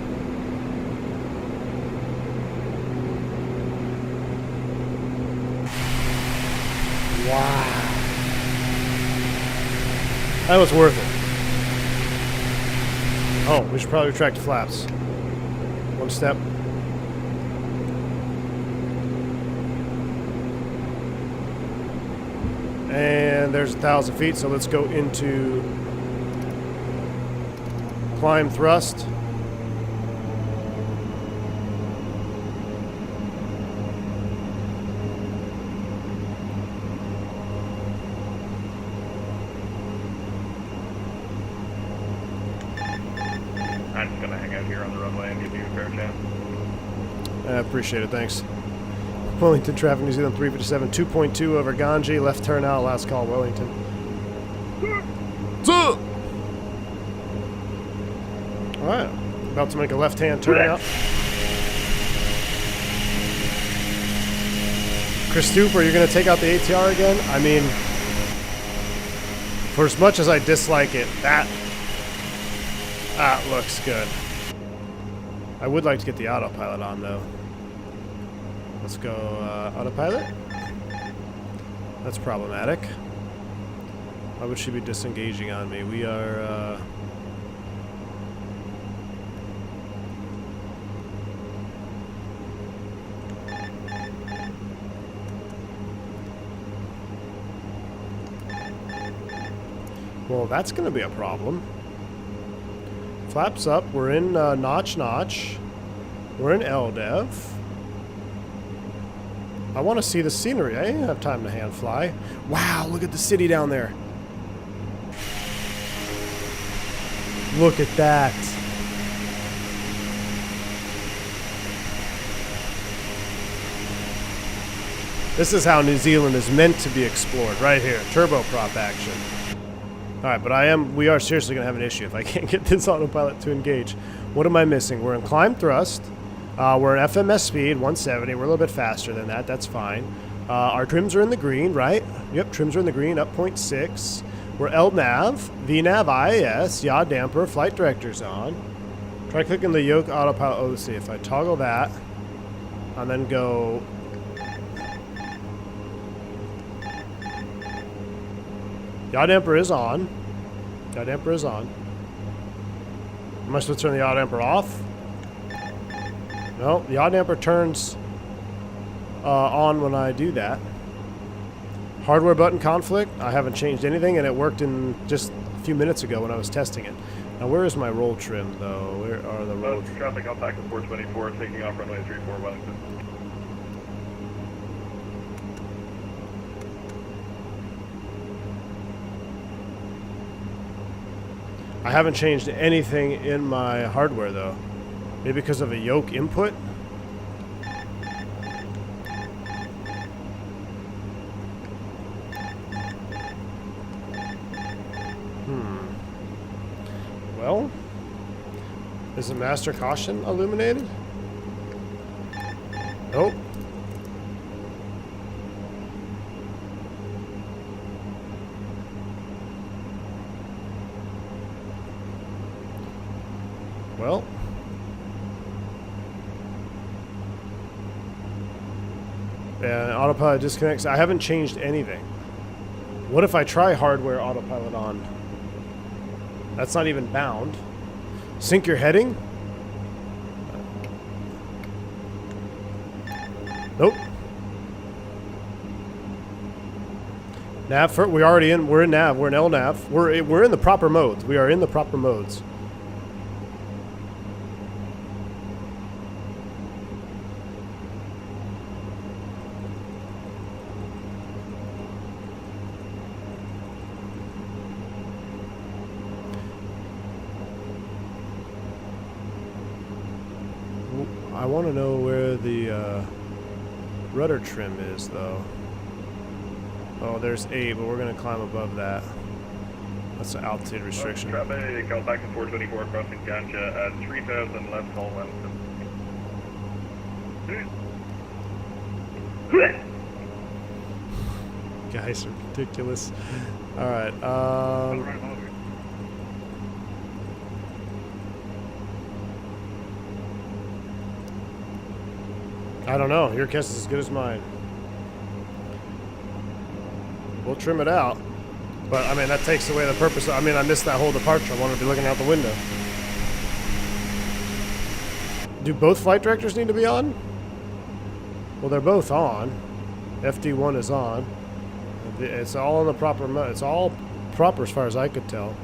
Wow. That was worth it. Oh, we should probably retract the flaps. One step. And there's 1,000 feet, so let's go into climb thrust. I'm just gonna hang out here on the runway and give you a fair chance. I appreciate it, thanks. Wellington traffic, New Zealand 357, 2.2 over Ganji, left turn out, last call, Wellington. Alright, about to make a left-hand turn out. Chris Stoop, are you going to take out the ATR again? I mean, for as much as I dislike it, that looks good. I would like to get the autopilot on, though. Let's go autopilot. That's problematic. Why would she be disengaging on me? We are, well, that's going to be a problem. Flaps up. We're in notch. We're in LDEV. I want to see the scenery. I didn't have time to hand fly. Wow, look at the city down there. Look at that. This is how New Zealand is meant to be explored, right here. Turboprop action. Alright, but we are seriously going to have an issue if I can't get this autopilot to engage. What am I missing? We're in climb thrust. We're in FMS speed, 170. We're a little bit faster than that. That's fine. Our trims are in the green, right? Yep, trims are in the green, up 0.6. We're LNAV, VNAV, IAS, yaw damper, flight director's on. Try clicking the yoke autopilot. Oh, let's see. If I toggle that and then go... Yaw damper is on. Yaw damper is on. Am I supposed to turn the yaw damper off? No, the yaw damper turns on when I do that. Hardware button conflict. I haven't changed anything, and it worked in just a few minutes ago when I was testing it. Now, where is my roll trim, though? Where are the roll trim? Traffic on back to 424, taking off runway 34 Wellington. I haven't changed anything in my hardware, though. Maybe because of a yoke input? Well, is the master caution illuminated? Nope. Well, and autopilot disconnects. I haven't changed anything. What if I try hardware autopilot on? That's not even bound. Sync your heading? Nope. Nav, we're already in. We're in nav. We're in LNAV. We're in the proper modes. We are in the proper modes. I want to know where the rudder trim is, though. Oh, there's 8, but we're going to climb above that. That's an altitude restriction. Traffic, call back to 424, crossing Ganja at 3000 left, call Wellington. Guys are ridiculous. Alright, I don't know. Your guess is as good as mine. We'll trim it out. But, I mean, that takes away the purpose. I mean, I missed that whole departure. I wanted to be looking out the window. Do both flight directors need to be on? Well, they're both on. FD1 is on. It's all in the proper mode. It's all proper as far as I could tell.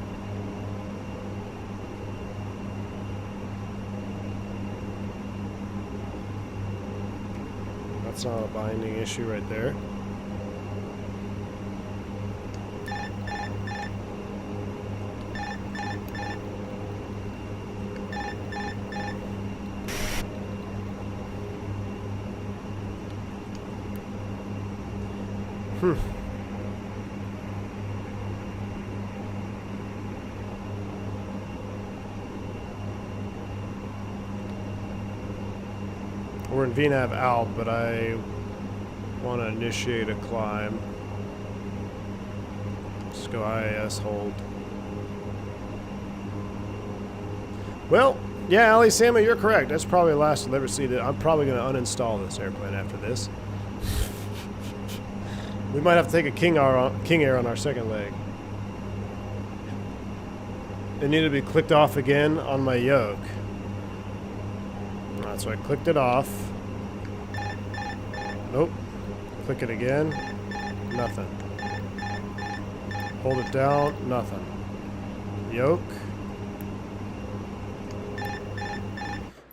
That's not a binding issue right there. We're in VNAV out, but I want to initiate a climb. Let's go IAS hold. Well, yeah, Ali Sama, you're correct. That's probably the last you'll ever see that. I'm probably going to uninstall this airplane after this. We might have to take a king air on our second leg. It needed to be clicked off again on my yoke. Alright, so I clicked it off. Nope. Click it again. Nothing. Hold it down. Nothing. Yoke.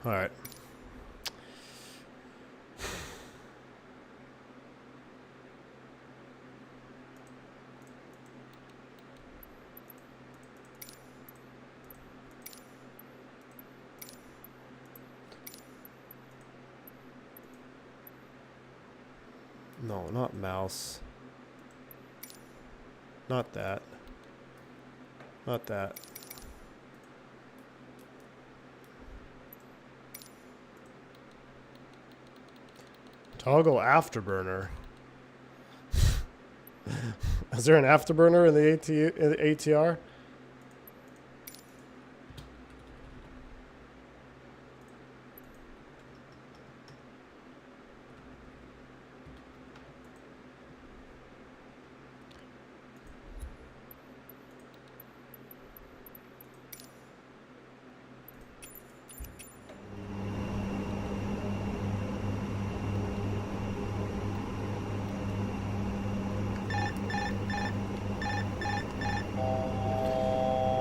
Alright. No, not mouse. Not that. Not that. Toggle afterburner. Is there an afterburner in the ATR?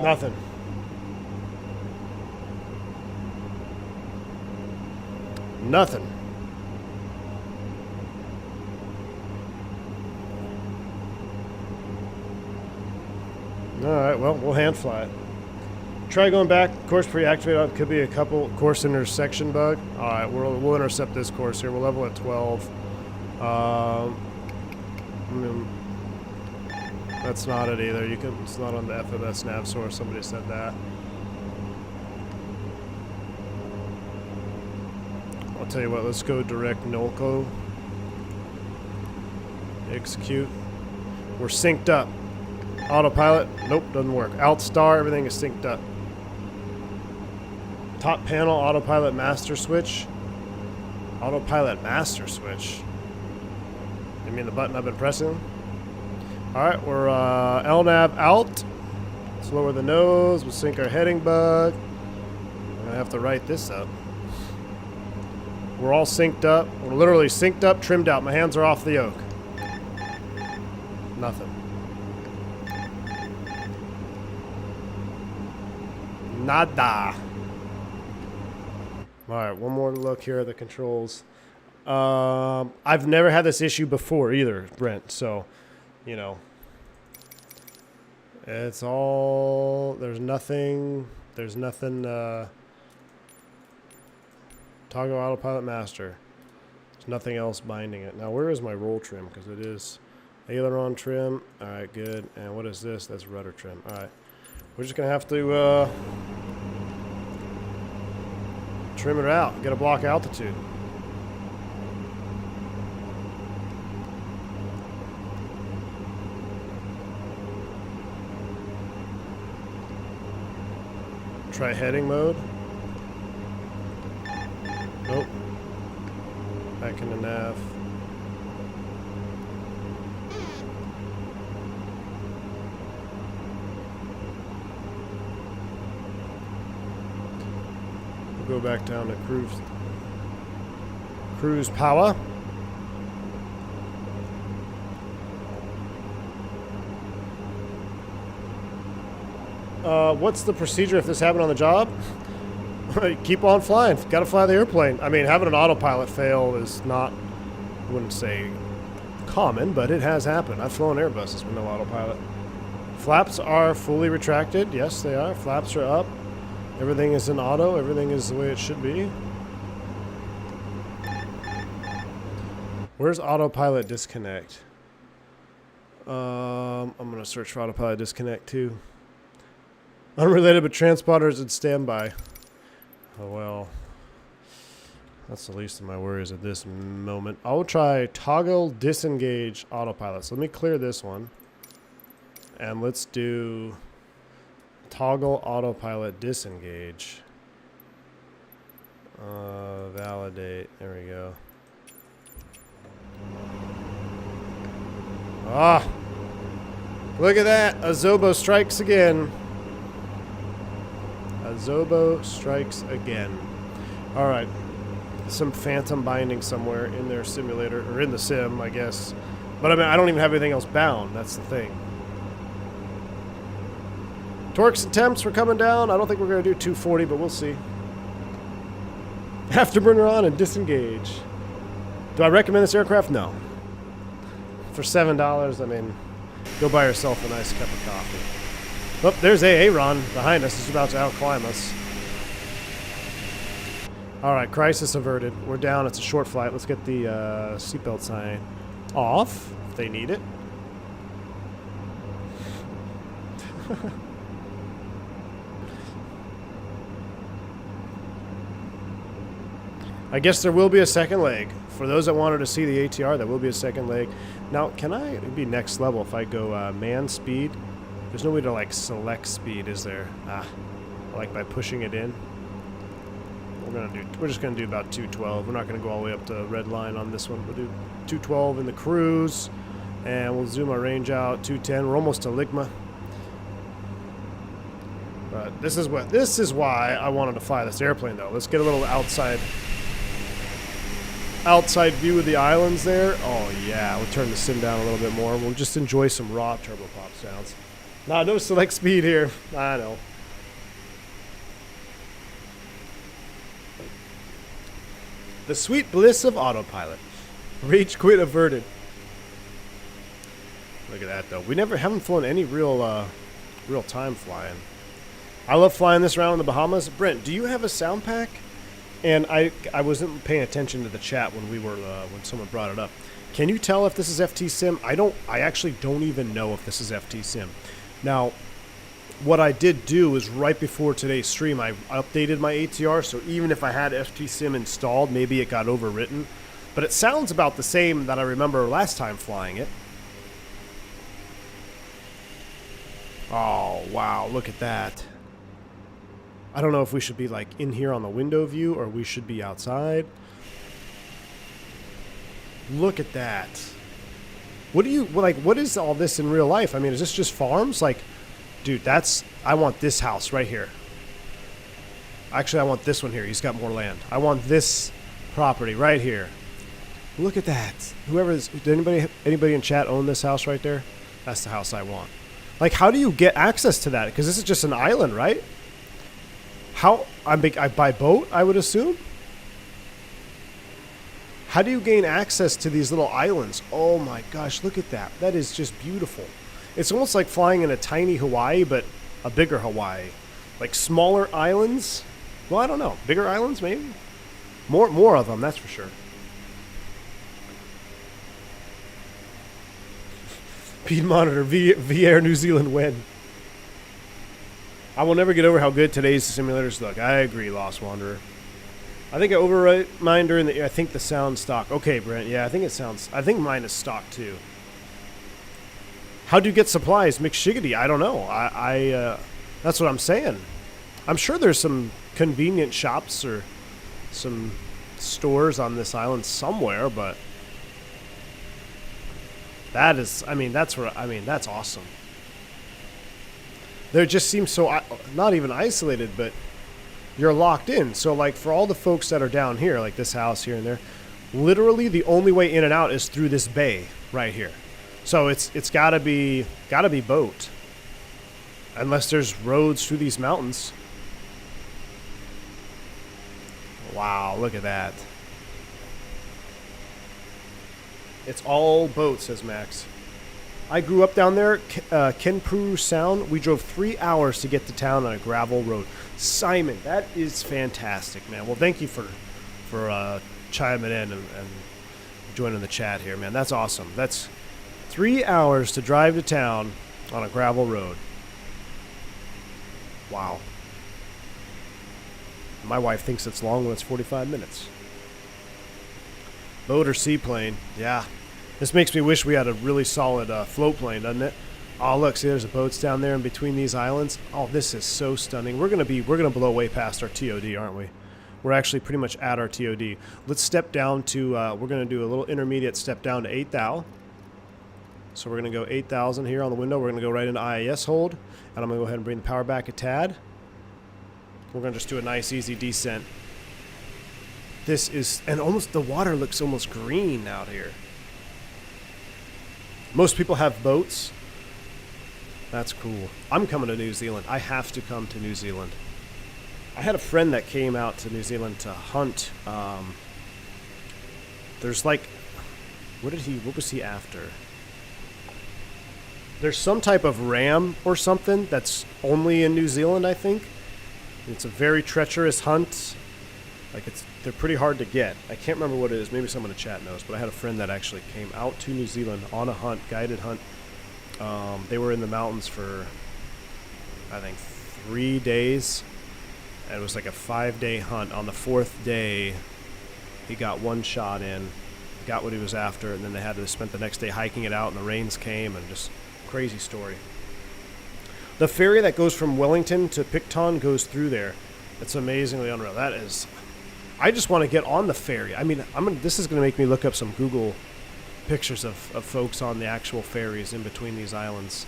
Nothing. Nothing. Alright, well, we'll hand fly it. Try going back. Course pre-activated. Could be a couple course intersection bug. Alright, we'll intercept this course here. We'll level at 12. That's not it either. It's not on the FMS nav source. Somebody said that. I'll tell you what. Let's go direct Nolco. Execute. We're synced up. Autopilot. Nope, doesn't work. Alt star. Everything is synced up. Top panel. Autopilot master switch. Autopilot master switch. You mean the button I've been pressing? Alright, we're LNAV out. Let's lower the nose. We'll sync our heading bug. I'm going to have to write this up. We're all synced up. We're literally synced up, trimmed out. My hands are off the yoke. Nothing. Nada. Alright, one more look here at the controls. I've never had this issue before either, Brent, so... You know, it's all, there's nothing, toggle autopilot master. There's nothing else binding it. Now, where is my roll trim? Because it is aileron trim. All right, good. And what is this? That's rudder trim. All right. We're just going to have to trim it out, get a block altitude. Try heading mode. Nope. Back in the nav. We'll go back down to cruise power. What's the procedure if this happened on the job? Keep on flying. Got to fly the airplane. I mean, having an autopilot fail is not, I wouldn't say common, but it has happened. I've flown Airbuses with no autopilot. Flaps are fully retracted. Yes, they are. Flaps are up. Everything is in auto. Everything is the way it should be. Where's autopilot disconnect? I'm going to search for autopilot disconnect too. Unrelated, but transponders in standby. Oh well. That's the least of my worries at this moment. I'll try toggle disengage autopilot. So let me clear this one. And let's do toggle autopilot disengage. Validate. There we go. Ah, look at that. A Zobo strikes again. A Zobo strikes again. All right. Some phantom binding somewhere in their simulator, or in the sim, I guess. But I mean, I don't even have anything else bound. That's the thing. Torques and temps, we're coming down. I don't think we're going to do 240, but we'll see. Afterburner on and disengage. Do I recommend this aircraft? No. For $7, I mean, go buy yourself a nice cup of coffee. Oh, there's Aaron behind us. He's about to outclimb us. All right, crisis averted. We're down. It's a short flight. Let's get the seatbelt sign off if they need it. I guess there will be a second leg. For those that wanted to see the ATR, there will be a second leg. Now, can I it'd be next level if I go man speed? There's no way to like select speed, is there? Like by pushing it in. We're just gonna do about 212. We're not gonna go all the way up to red line on this one. We'll do 212 in the cruise, and we'll zoom our range out 210. We're almost to Ligma. But this is why I wanted to fly this airplane, though. Let's get a little outside view of the islands there. Oh yeah, we'll turn the sim down a little bit more. We'll just enjoy some raw turbopop sounds. Nah, no select speed here. I know. The sweet bliss of autopilot. Rage quit averted. Look at that though. We haven't flown any real time flying. I love flying this around in the Bahamas. Brent, do you have a sound pack? And I wasn't paying attention to the chat when someone brought it up. Can you tell if this is FT Sim? I actually don't even know if this is FT Sim. Now, what I did do is right before today's stream, I updated my ATR, so even if I had FT Sim installed, maybe it got overwritten. But it sounds about the same that I remember last time flying it. Oh, wow, look at that. I don't know if we should be like in here on the window view or we should be outside. Look at that. What is all this in real life? I mean, is this just farms? Like, dude, I want this house right here. Actually, I want this one here. He's got more land. I want this property right here. Look at that. Did anybody in chat own this house right there? That's the house I want. Like, how do you get access to that? Because this is just an island, right? I by boat, I would assume? How do you gain access to these little islands? Oh my gosh, look at that. That is just beautiful. It's almost like flying in a tiny Hawaii, but a bigger Hawaii. Like smaller islands? Well, I don't know. Bigger islands, maybe? More of them, that's for sure. Speed monitor, V-Air New Zealand when? I will never get over how good today's simulators look. I agree, Lost Wanderer. I think I overwrite mine during I think the sound stock. Okay, Brent. Yeah, I think mine is stock too. How do you get supplies? McShiggity, I don't know. That's what I'm saying. I'm sure there's some convenient shops or some stores on this island somewhere, but that's awesome. There just seems so, not even isolated, but you're locked in. So like for all the folks that are down here, like this house here and there, literally the only way in and out is through this bay right here. So it's gotta be boat. Unless there's roads through these mountains. Wow, look at that. It's all boat, says Max. I grew up down there, Kenpuru Sound. We drove 3 hours to get to town on a gravel road. Simon, that is fantastic, man. Well, thank you for chiming in and joining the chat here, man. That's awesome. That's 3 hours to drive to town on a gravel road. Wow. My wife thinks it's long when it's 45 minutes. Boat or seaplane, yeah. This makes me wish we had a really solid float plane, doesn't it? Oh, look, see, there's a boats down there in between these islands. Oh, this is so stunning. We're gonna blow way past our TOD, aren't we? We're actually pretty much at our TOD. Let's step down to. We're gonna do a little intermediate step down to 8 thou. So we're going to go 8,000 here on the window. We're going to go right into IAS hold. And I'm going to go ahead and bring the power back a tad. We're going to just do a nice, easy descent. This is, and almost, the water looks almost green out here. Most people have boats. That's cool. I'm coming to New Zealand. I have to come to New Zealand. I had a friend that came out to New Zealand to hunt. There's like, what was he after? There's some type of ram or something that's only in New Zealand, I think. It's a very treacherous hunt. Like, they're pretty hard to get. I can't remember what it is. Maybe someone in the chat knows. But I had a friend that actually came out to New Zealand on a hunt, guided hunt. They were in the mountains for, I think, 3 days. And it was like a 5-day hunt. On the 4th day, he got one shot in, got what he was after, and then they had to spend the next day hiking it out, and the rains came, and just crazy story. The ferry that goes from Wellington to Picton goes through there. It's amazingly unreal. That is, I just want to get on the ferry. I mean, this is going to make me look up some Google pictures of folks on the actual ferries in between these islands.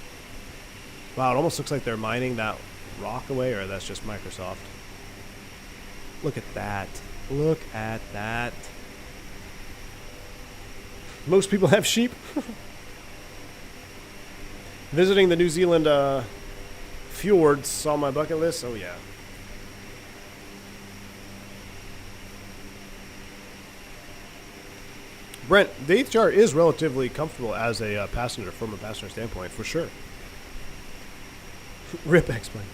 Wow, it almost looks like they're mining that rock away, or that's just Microsoft. Look at that. Look at that. Most people have sheep. Visiting the New Zealand fjords on my bucket list. Oh, yeah. Brent, the ATR is relatively comfortable as a passenger, from a passenger standpoint, for sure. Rip explain.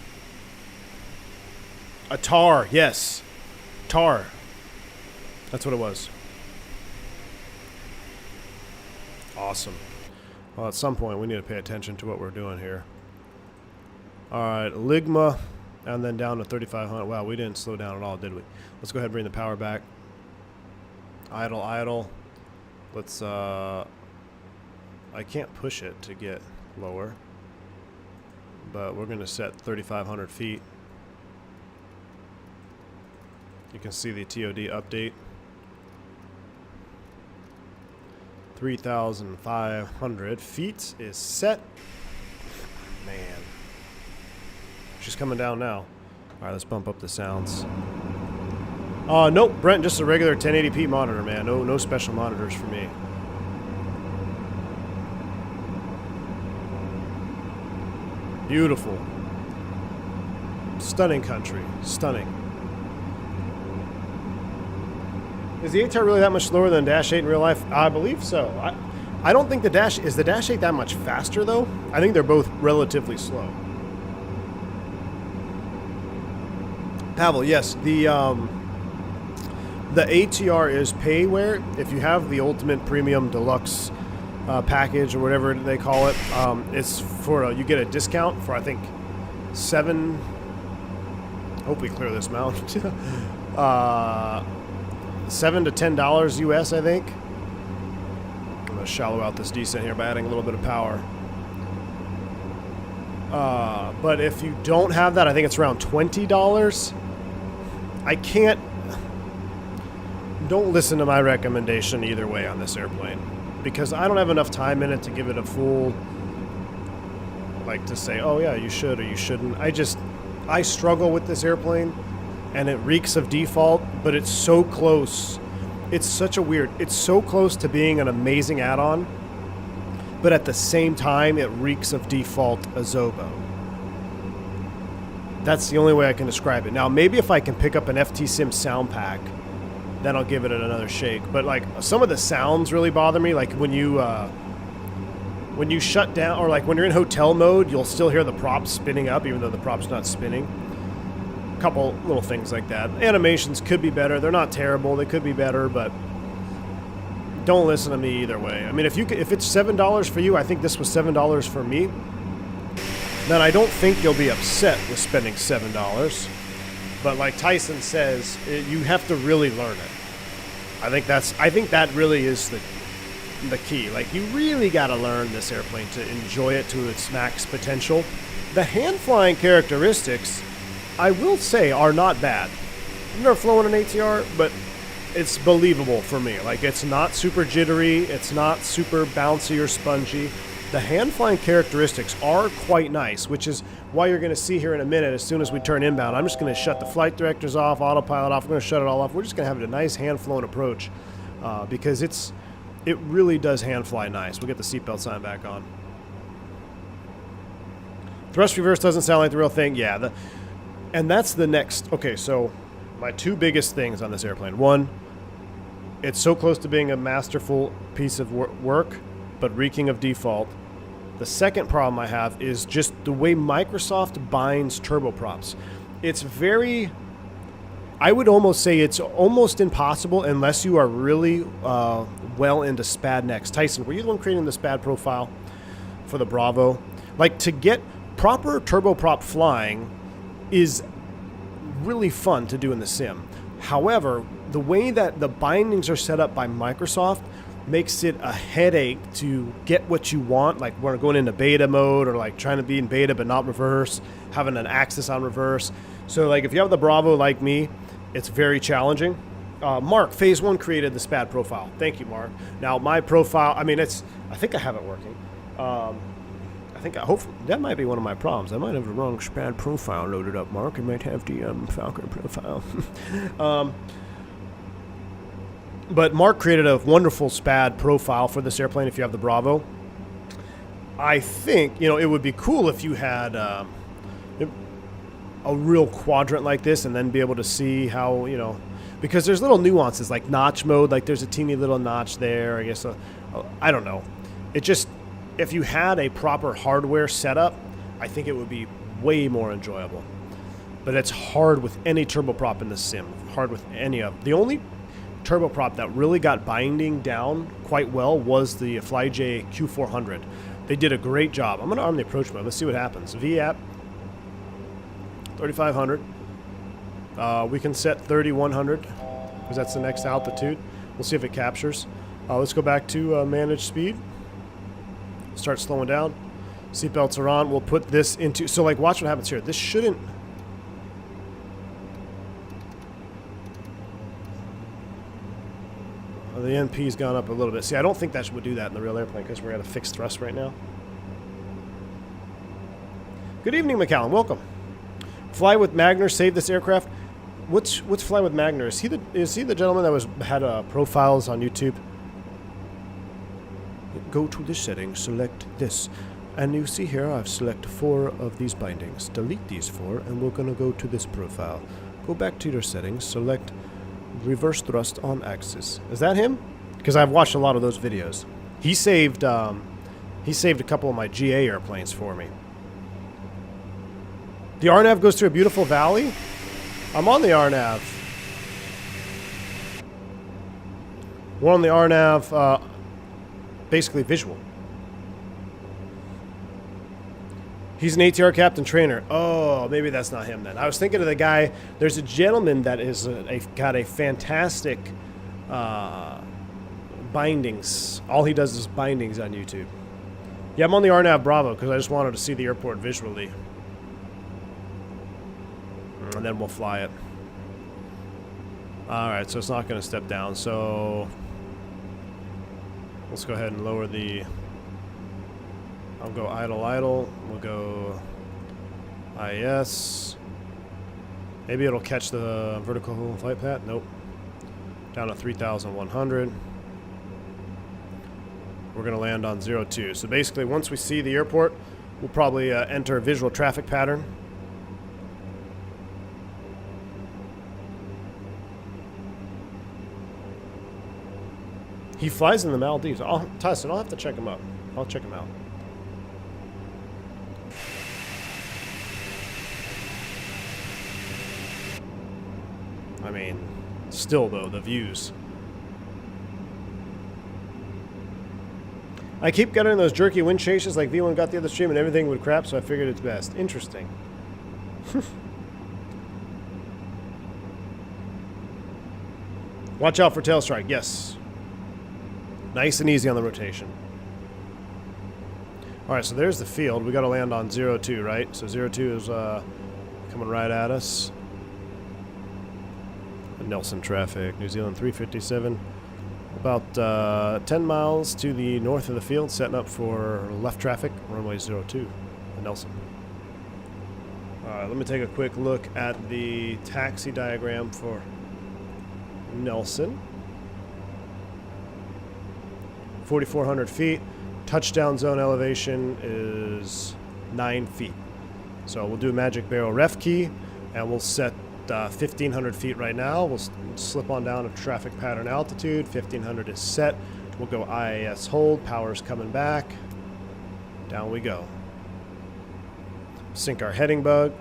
A tar, yes. Tar. That's what it was. Awesome. Well, at some point, we need to pay attention to what we're doing here. All right, Ligma, and then down to 3,500. Wow, we didn't slow down at all, did we? Let's go ahead and bring the power back. Idle, idle. Let's, I can't push it to get lower, but we're going to set 3,500 feet. You can see the TOD update. 3,500 feet is set. Man. She's coming down now. All right, let's bump up the sounds. Nope, Brent, just a regular 1080p monitor, man. No special monitors for me. Beautiful. Stunning country. Stunning. Is the ATR really that much slower than Dash 8 in real life? I believe so. I don't think the Dash 8 that much faster, though? I think they're both relatively slow. Pavel, yes, the ATR is payware. If you have the Ultimate Premium Deluxe package or whatever they call it, it's for you get a discount for, I think, hope we clear this mount. $7 to $10 US, I think. I'm going to shallow out this descent here by adding a little bit of power. But if you don't have that, I think it's around $20. I can't... Don't listen to my recommendation either way on this airplane, because I don't have enough time in it to give it a full... Like, to say, oh yeah, you should or you shouldn't. I struggle with this airplane. And it reeks of default, but it's so close. It's so close to being an amazing add-on, but at the same time, it reeks of default Azobo. That's the only way I can describe it. Now, maybe if I can pick up an FT-Sim sound pack, then I'll give it another shake. But like, some of the sounds really bother me. Like when you shut down, or like when you're in hotel mode, you'll still hear the props spinning up, even though the prop's not spinning. Couple little things like that. Animations could be better. They're not terrible. They could be better, but don't listen to me either way. I mean, if it's $7 for you, I think this was $7 for me, then I don't think you'll be upset with spending $7. But like Tyson says, you have to really learn it. I think that really is the key. Like, you really got to learn this airplane to enjoy it to its max potential. The hand flying characteristics, I will say, are not bad. I've never flown an ATR, but it's believable for me. Like, it's not super jittery, it's not super bouncy or spongy. the hand flying characteristics are quite nice, which is why you're going to see here in a minute, as soon as we turn inbound, I'm just going to shut the flight directors off, autopilot off. We're going to shut it all off. We're just going to have a nice hand flown approach because it really does hand fly nice. We'll get the seatbelt sign back on. Thrust reverse doesn't sound like the real thing. Yeah, and that's the next. Okay, so my two biggest things on this airplane. One, it's so close to being a masterful piece of work, but reeking of default. The second problem I have is just the way Microsoft binds turboprops. It's very, I would almost say it's almost impossible unless you are really well into SPAD next. Tyson, were you the one creating the SPAD profile for the Bravo? Like, to get proper turboprop flying is really fun to do in the sim. However, the way that the bindings are set up by Microsoft makes it a headache to get what you want, like when going into beta mode or like trying to be in beta but not reverse, having an axis on reverse. So like if you have the Bravo like me, it's very challenging. Mark, Phase 1 created the SPAD profile. Thank you, Mark. Now my profile, I mean, I think I have it working. I hope that might be one of my problems. I might have the wrong SPAD profile loaded up, Mark. I might have the Falcon profile. But Mark created a wonderful SPAD profile for this airplane if you have the Bravo. I think, it would be cool if you had a real quadrant like this and then be able to see how, because there's little nuances like notch mode, like there's a teeny little notch there, I guess. I don't know. It just, if you had a proper hardware setup, I think it would be way more enjoyable. But it's hard with any turboprop in the sim, hard with any of. The only turboprop that really got binding down quite well was the FlyJ Q400. They did a great job. I'm going to arm the approach mode. Let's see what happens. VAP 3500. We can set 3100 because that's the next altitude. We'll see if it captures. Let's go back to manage speed. Start slowing down. Seatbelts are on. We'll put this into... So, like, watch what happens here. This shouldn't... The NP's gone up a little bit. See, I don't think that would do that in the real airplane because we're at a fixed thrust right now. Good evening, McCallum. Welcome. Fly with Magner. Save this aircraft. What's Fly with Magner? Is he the gentleman that had profiles on YouTube? Go to the settings, select this. And you see here I've selected 4 of these bindings. Delete these 4 and we're going to go to this profile. Go back to your settings, select reverse thrust on axis. Is that him? Because I've watched a lot of those videos. He saved a couple of my GA airplanes for me. The RNAV goes through a beautiful valley. I'm on the RNAV. We're on the RNAV, basically visual. He's an ATR Captain trainer. Oh, maybe that's not him then. I was thinking of the guy. There's a gentleman that is got a fantastic bindings. All he does is bindings on YouTube. Yeah, I'm on the RNAV Bravo because I just wanted to see the airport visually. And then we'll fly it. Alright, so it's not going to step down. So let's go ahead and lower the... I'll go idle. We'll go IS. Maybe it'll catch the vertical flight path. Nope. Down to 3,100. We're going to land on 02. So basically, once we see the airport, we'll probably enter a visual traffic pattern. He flies in the Maldives. Tyson, I'll have to check him out. I'll check him out. I mean, still though, the views. I keep getting those jerky wind chases like V1 got the other stream and everything would crap, so I figured it's best. Interesting. Watch out for tail strike. Yes. Nice and easy on the rotation. Alright, so there's the field. We got to land on 02, right? So 02 is coming right at us. Nelson traffic, New Zealand 357. About 10 miles to the north of the field, setting up for left traffic, runway 02, Nelson. Alright, let me take a quick look at the taxi diagram for Nelson. 4,400 feet. Touchdown zone elevation is 9 feet. So we'll do a magic barrel ref key, and we'll set 1,500 feet right now. We'll slip on down to traffic pattern altitude. 1,500 is set. We'll go IAS hold. Power's coming back. Down we go. Sync our heading bug.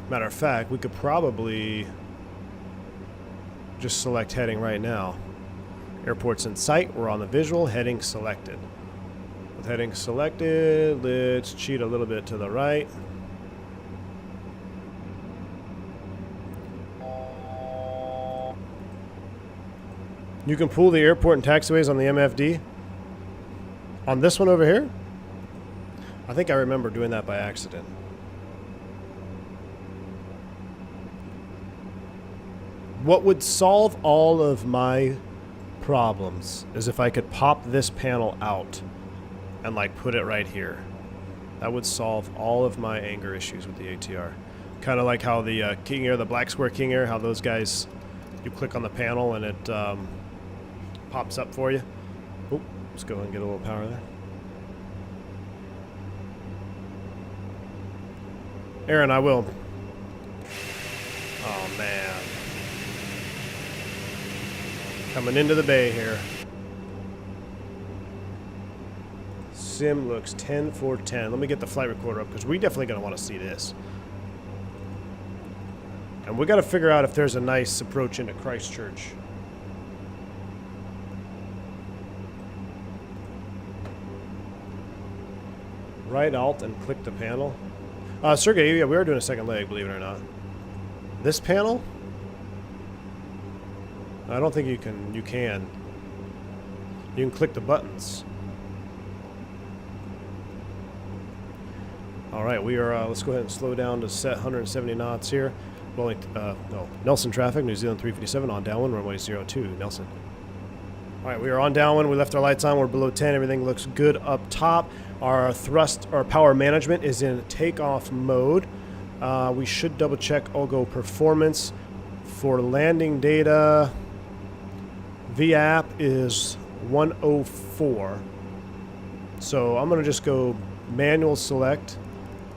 Matter of fact, we could probably just select heading right now. Airport's in sight. We're on the visual. Heading selected. With heading selected, let's cheat a little bit to the right. You can pull the airport and taxiways on the MFD. On this one over here? I think I remember doing that by accident. What would solve all of my problems is if I could pop this panel out and like put it right here. That would solve all of my anger issues with the ATR. Kind of like how the King Air, the Black Square King Air, how those guys, you click on the panel and it pops up for you. Oh, let's go ahead and get a little power there. Aaron, I will. Oh man. Coming into the bay here. Sim looks 10-4-10. Let me get the flight recorder up because we definitely going to want to see this. And we got to figure out if there's a nice approach into Christchurch. Right alt and click the panel. Sergey, yeah, we are doing a second leg, believe it or not. This panel? I don't think you can. You can click the buttons. All right, we are. Let's go ahead and slow down to set 170 knots here. Well, no, Nelson traffic, New Zealand 357 on downwind, runway 02, Nelson. All right, we are on downwind. We left our lights on. We're below 10. Everything looks good up top. Our thrust, our power management is in takeoff mode. We should double check OGO performance for landing data. VAP is 104. So I'm going to just go manual select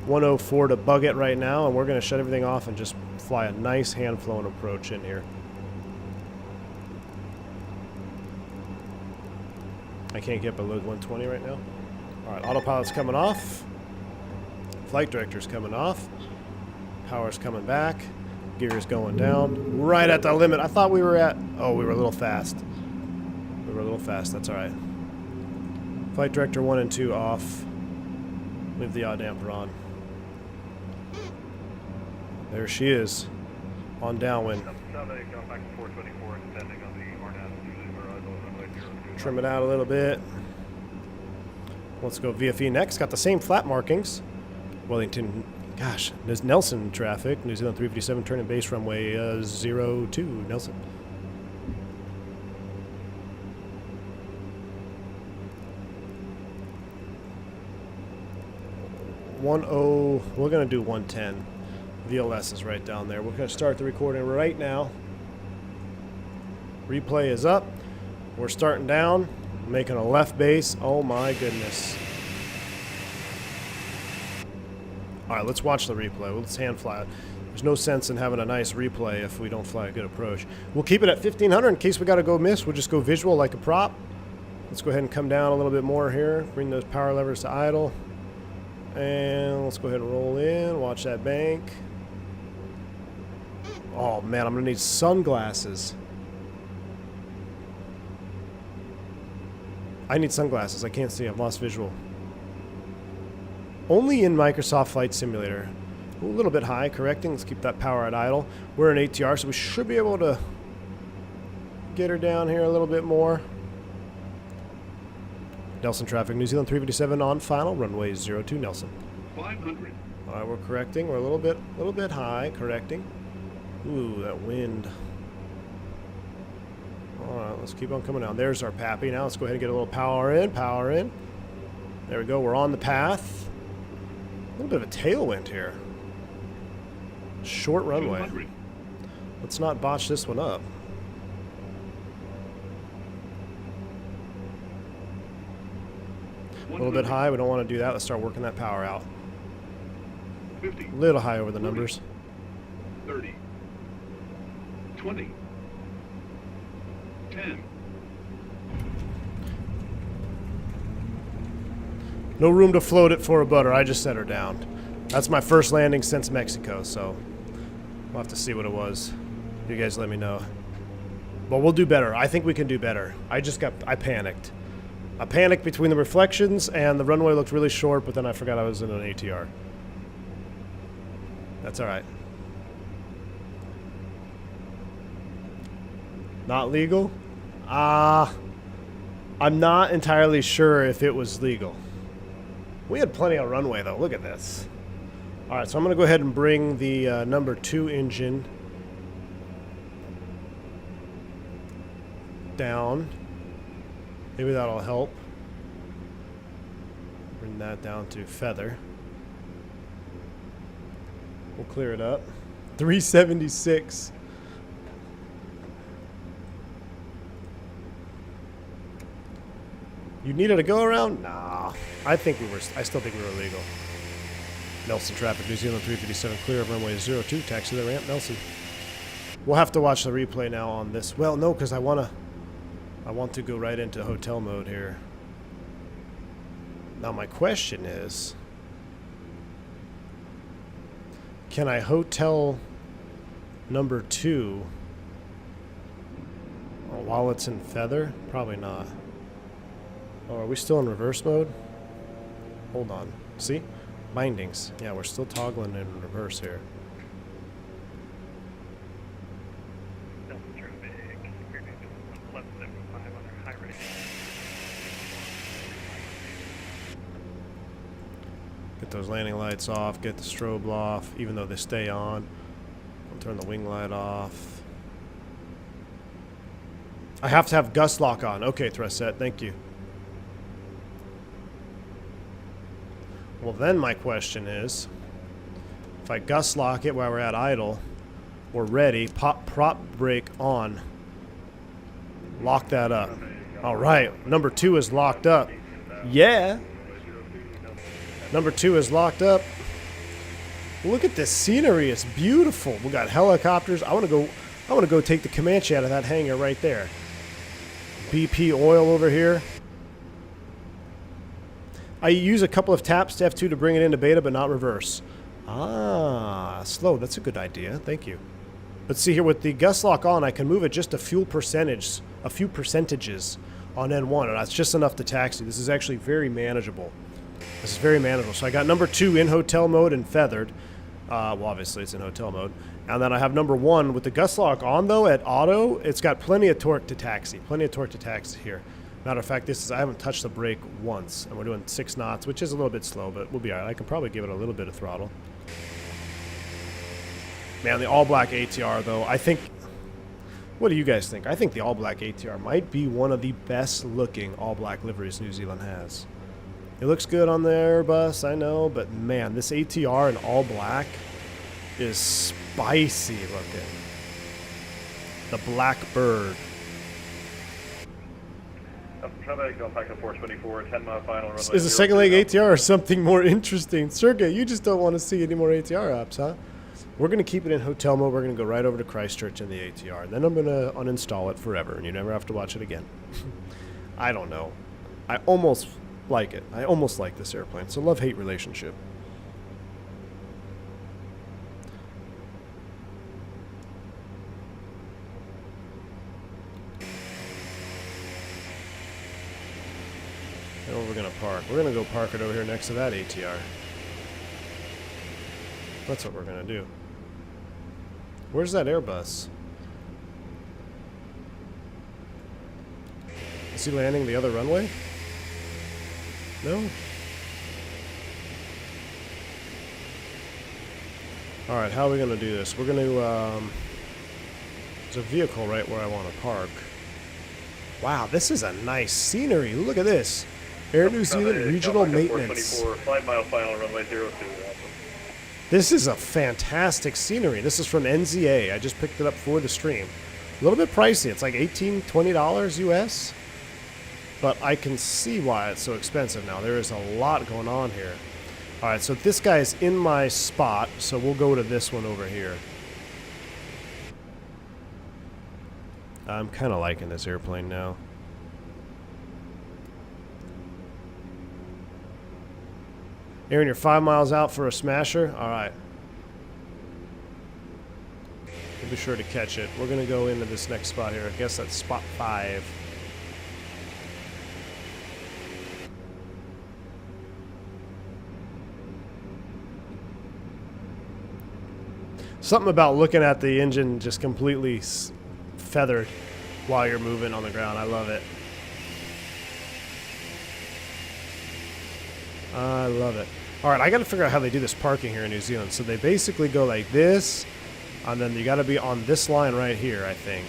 104 to bug it right now, and we're going to shut everything off and just fly a nice hand-flowing approach in here. I can't get below 120 right now. All right, autopilot's coming off. Flight director's coming off. Power's coming back. Gear's going down. Right at the limit. I thought we were at... Oh, we were a little fast. We were a little fast. That's all right. Flight director 1 and 2 off. Leave the yaw damper on. There she is. On downwind. Trim it out a little bit. Let's go VFE next. Got the same flat markings. Wellington... Gosh, there's Nelson traffic. New Zealand 357 turning base runway 02, Nelson. 10, we're going to do 110. VLS is right down there. We're going to start the recording right now. Replay is up. We're starting down, making a left base. Oh my goodness. All right, let's watch the replay. Let's hand fly it. There's no sense in having a nice replay if we don't fly a good approach. We'll keep it at 1,500 in case we got to go miss. We'll just go visual like a prop. Let's go ahead and come down a little bit more here. Bring those power levers to idle. And let's go ahead and roll in. Watch that bank. Oh, man, I'm going to need sunglasses. I need sunglasses. I can't see. I've lost visual. Only in Microsoft Flight Simulator. A little bit high, correcting. Let's keep that power at idle. We're in ATR, so we should be able to get her down here a little bit more. Nelson traffic, New Zealand 357 on final, runway 02, Nelson. 500. All right, we're correcting. We're a little bit high, correcting. Ooh, that wind. All right, let's keep on coming down. There's our Pappy. Now let's go ahead and get a little power in, power in. There we go. We're on the path. A little bit of a tailwind here. Short runway. 200. Let's not botch this one up. A little bit high. We don't want to do that. Let's start working that power out. 50. A little high over the numbers. 30. 20. 10. No room to float it for a butter. I just set her down. That's my first landing since Mexico, so we'll have to see what it was. You guys let me know. But we'll do better. I think we can do better. I panicked. I panicked between the reflections and the runway looked really short, but then I forgot I was in an ATR. That's all right. Not legal? I'm not entirely sure if it was legal. We had plenty of runway, though. Look at this. All right, so I'm going to go ahead and bring the number 2 engine down. Maybe that'll help. Bring that down to feather. We'll clear it up. 376. You needed a go around? Nah. I still think we were legal. Nelson traffic, New Zealand 357, clear of runway 02, taxi the ramp, Nelson. We'll have to watch the replay now on this. Well, no, because I want to go right into hotel mode here. Now my question is, can I hotel number 2 while it's in feather? Probably not. Oh, are we still in reverse mode? Hold on. See? Bindings. Yeah, we're still toggling in reverse here. Delta traffic, clear to 1175 on our high rate. Get those landing lights off, get the strobe off, even though they stay on. I'll turn the wing light off. I have to have gust lock on. Okay, Thruset, thank you. Well, then my question is, if I gust lock it while we're at idle, we're ready, pop prop brake on, lock that up. All right, number 2 is locked up. Yeah. Number 2 is locked up. Look at this scenery, it's beautiful. We got helicopters. I want to go take the Comanche out of that hangar right there. BP oil over here. I use a couple of taps to F2 to bring it into beta, but not reverse. Ah, slow. That's a good idea. Thank you. But see here, with the gust lock on, I can move it just a few percentages on N1, and that's just enough to taxi. This is actually very manageable. This is very manageable. So I got number 2 in hotel mode and feathered. Well, obviously it's in hotel mode. And then I have number 1 with the gust lock on, though, at auto. It's got plenty of torque to taxi. Plenty of torque to taxi here. Matter of fact, I haven't touched the brake once, and we're doing 6 knots, which is a little bit slow, but we'll be all right. I can probably give it a little bit of throttle. Man, the all-black ATR, though, I think... What do you guys think? I think the all-black ATR might be one of the best-looking all-black liveries New Zealand has. It looks good on the Airbus, I know, but man, this ATR in all-black is spicy looking. The Black Bird. Traffic, Delta Taxi 424, 10-mile final runway. Is the second leg ATR or something more interesting? Sergey, you just don't want to see any more ATR apps, huh? We're going to keep it in hotel mode. We're going to go right over to Christchurch in the ATR. Then I'm going to uninstall it forever, and you never have to watch it again. I don't know. I almost like it. I almost like this airplane. It's a love-hate relationship. And where we're going to park. We're going to go park it over here next to that ATR. That's what we're going to do. Where's that Airbus? Is he landing the other runway? No? All right, how are we going to do this? We're going to, there's a vehicle right where I want to park. Wow, this is a nice scenery. Look at this. Air New Zealand Regional Maintenance. 5 mile final, runway 02. This is a fantastic scenery. This is from NZA. I just picked it up for the stream. A little bit pricey. It's like $18, $20 US. But I can see why it's so expensive now. There is a lot going on here. All right, so this guy is in my spot, so we'll go to this one over here. I'm kind of liking this airplane now. Aaron, you're 5 miles out for a smasher? All right. We'll be sure to catch it. We're going to go into this next spot here. I guess that's spot 5. Something about looking at the engine just completely feathered while you're moving on the ground. I love it. I love it. All right, I got to figure out how they do this parking here in New Zealand. So they basically go like this, and then you got to be on this line right here, I think.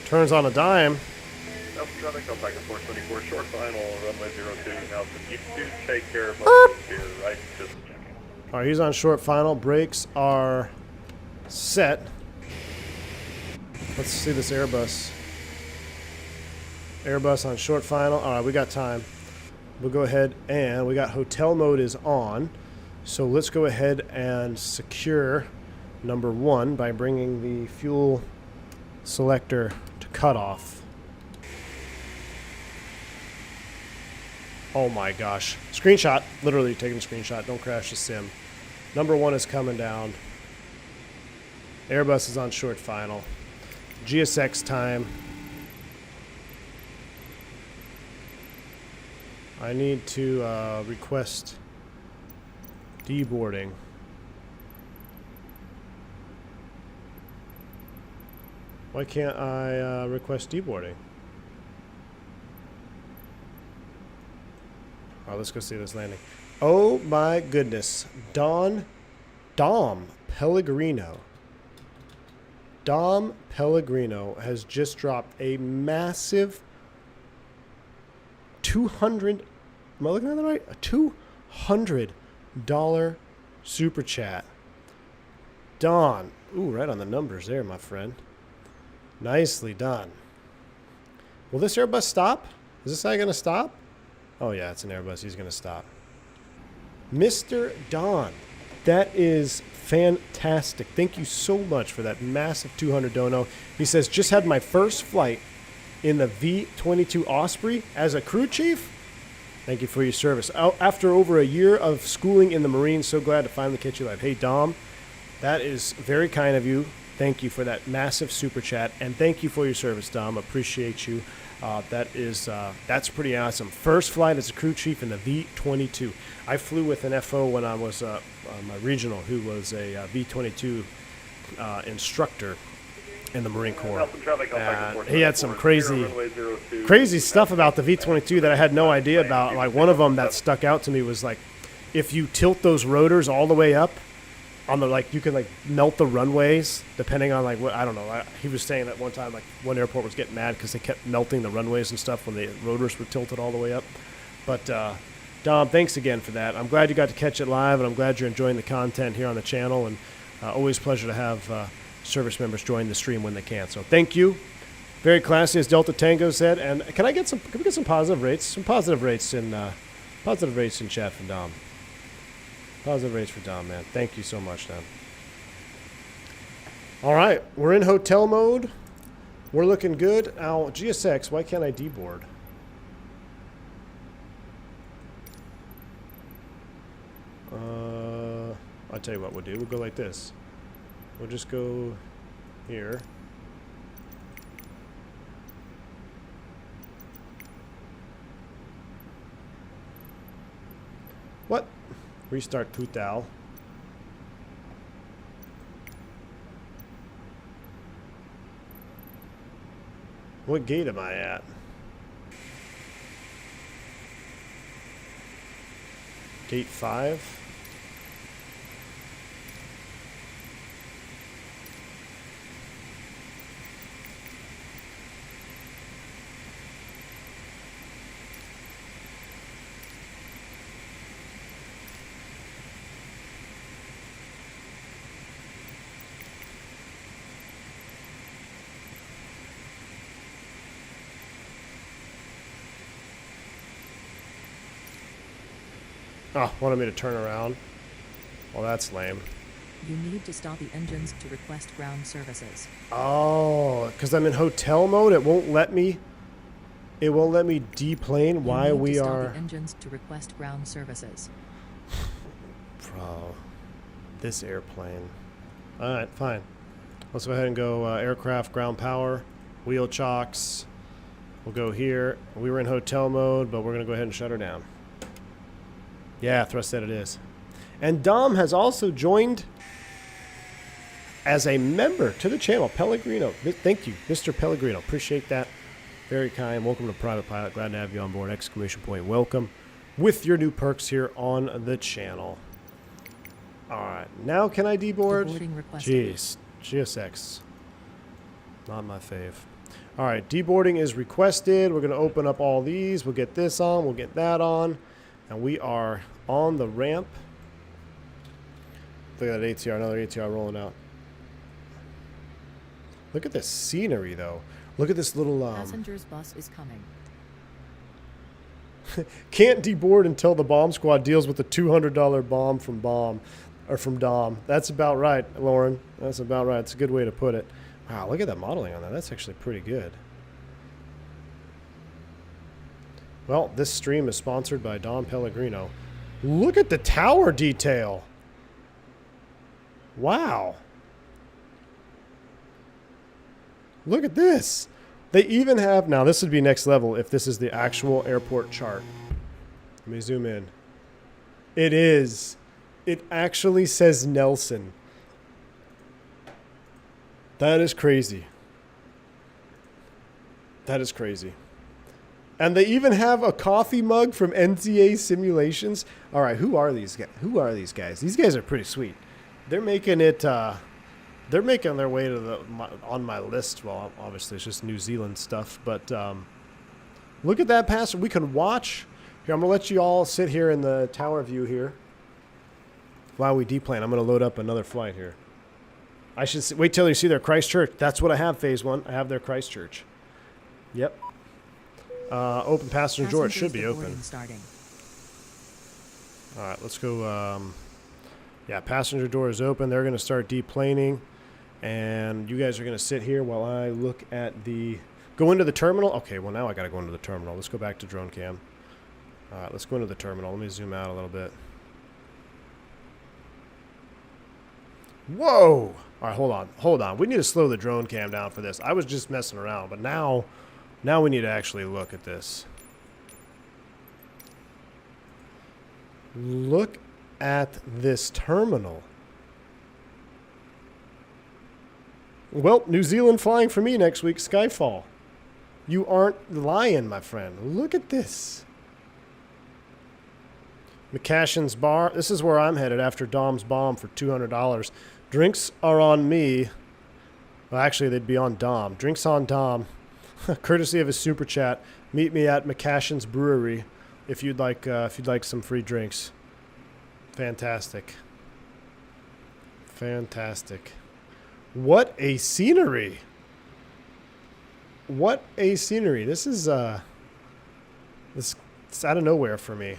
Turns on a dime. Delta traffic, Delta Tiger 424, short final, runway 02. Now, you do take care of most here, right? Just checking. All right, he's on short final. Brakes are set. Let's see this Airbus. Airbus on short final. All right, we got time. We'll go ahead and we got hotel mode is on. So let's go ahead and secure number 1 by bringing the fuel selector to cutoff. Oh my gosh. Screenshot. Literally taking a screenshot. Don't crash the sim. Number 1 is coming down. Airbus is on short final. GSX time. I need to request deboarding. Why can't I request deboarding? All right, let's go see this landing. Oh my goodness. Dom Pellegrino. Dom Pellegrino has just dropped a massive 200, am I looking at that right? A $200 super chat. Don, ooh, right on the numbers there, my friend. Nicely done. Will this Airbus stop? Is this guy going to stop? Oh, yeah, it's an Airbus. He's going to stop. Mr. Don, that is fantastic. Thank you so much for that massive 200 dono. He says, just had my first flight in the V-22 Osprey as a crew chief. Thank you for your service. After over a year of schooling in the Marines, so glad to finally catch you live. Hey, Dom, that is very kind of you. Thank you for that massive super chat, and thank you for your service, Dom. Appreciate you. That's pretty awesome. First flight as a crew chief in the V-22. I flew with an FO when I was my regional, who was a V-22 instructor in the Marine Corps. He had some crazy stuff about the V-22 that I had no idea about. Like, one of them that stuck out to me was like, if you tilt those rotors all the way up on the, like, you can like melt the runways depending on like what, I don't know. He was saying that one time, like, one airport was getting mad because they kept melting the runways and stuff when the rotors were tilted all the way up. But Dom, thanks again for that. I'm glad you got to catch it live, and I'm glad you're enjoying the content here on the channel. And always a pleasure to have service members join the stream when they can. So thank you. Very classy, as Delta Tango said. And can we get some positive rates? Some positive rates in chat from Dom. Positive rates for Dom, man. Thank you so much, Dom. All right, we're in hotel mode. We're looking good. Now, GSX, why can't I deboard? I'll tell you what we'll do. We'll go like this. We'll just go here. What? Restart Tutal. What gate am I at? Gate 5? Oh, wanted me to turn around. Well, that's lame. You need to stop the engines to request ground services. Oh, because I'm in hotel mode. It won't let me. It won't let me deplane while we stop are. the engines to request ground services. Bro, this airplane. All right, fine. Let's go ahead and go aircraft, ground power, wheel chocks. We'll go here. We were in hotel mode, but we're gonna go ahead and shut her down. Yeah, thrust said it is. And Dom has also joined as a member to the channel. Pellegrino. Thank you, Mr. Pellegrino. Appreciate that. Very kind. Welcome to Private Pilot. Glad to have you on board. Exclamation point. Welcome with your new perks here on the channel. All right. Now can I deboard? Deboarding requested. Jeez. GSX. Not my fave. All right. Deboarding is requested. We're going to open up all these. We'll get this on. We'll get that on. And we are on the ramp. Look at that ATR, another ATR rolling out. Look at this scenery, though. Look at this little... Passengers bus is coming. Can't deboard until the bomb squad deals with the $200 bomb from Dom. That's about right, Lauren. That's about right. It's a good way to put it. Wow, look at that modeling on that. That's actually pretty good. Well, this stream is sponsored by Don Pellegrino. Look at the tower detail. Wow. Look at this. They even have, now this would be next level if this is the actual airport chart. Let me zoom in. It is. It actually says Nelson. That is crazy. That is crazy. And they even have a coffee mug from NCA Simulations. All right, who are these guys? Who are these guys? These guys are pretty sweet. They're making it. They're making their way to on my list. Well, obviously it's just New Zealand stuff, but look at that passenger. We can watch. Here, I'm gonna let you all sit here in the tower view here while we deplane. I'm gonna load up another flight here. I should wait till you see their Christchurch. That's what I have. Phase 1. I have their Christchurch. Yep. Open passenger door. It should be open. Starting. All right, let's go. Yeah, passenger door is open. They're going to start deplaning, and you guys are going to sit here while I look at the... Go into the terminal? Okay, well, now I got to go into the terminal. Let's go back to drone cam. All right, let's go into the terminal. Let me zoom out a little bit. Whoa! All right, hold on. Hold on. We need to slow the drone cam down for this. I was just messing around, but now we need to actually look at this. Look at this terminal. Well, New Zealand flying for me next week, Skyfall. You aren't lying, my friend. Look at this. McCashin's Bar. This is where I'm headed after Dom's bomb for $200. Drinks are on me. Well, actually, they'd be on Dom. Drinks on Dom. Courtesy of his super chat. Meet me at McCashin's Brewery if you'd like some free drinks. Fantastic. Fantastic. What a scenery. What a scenery. This is it's out of nowhere for me.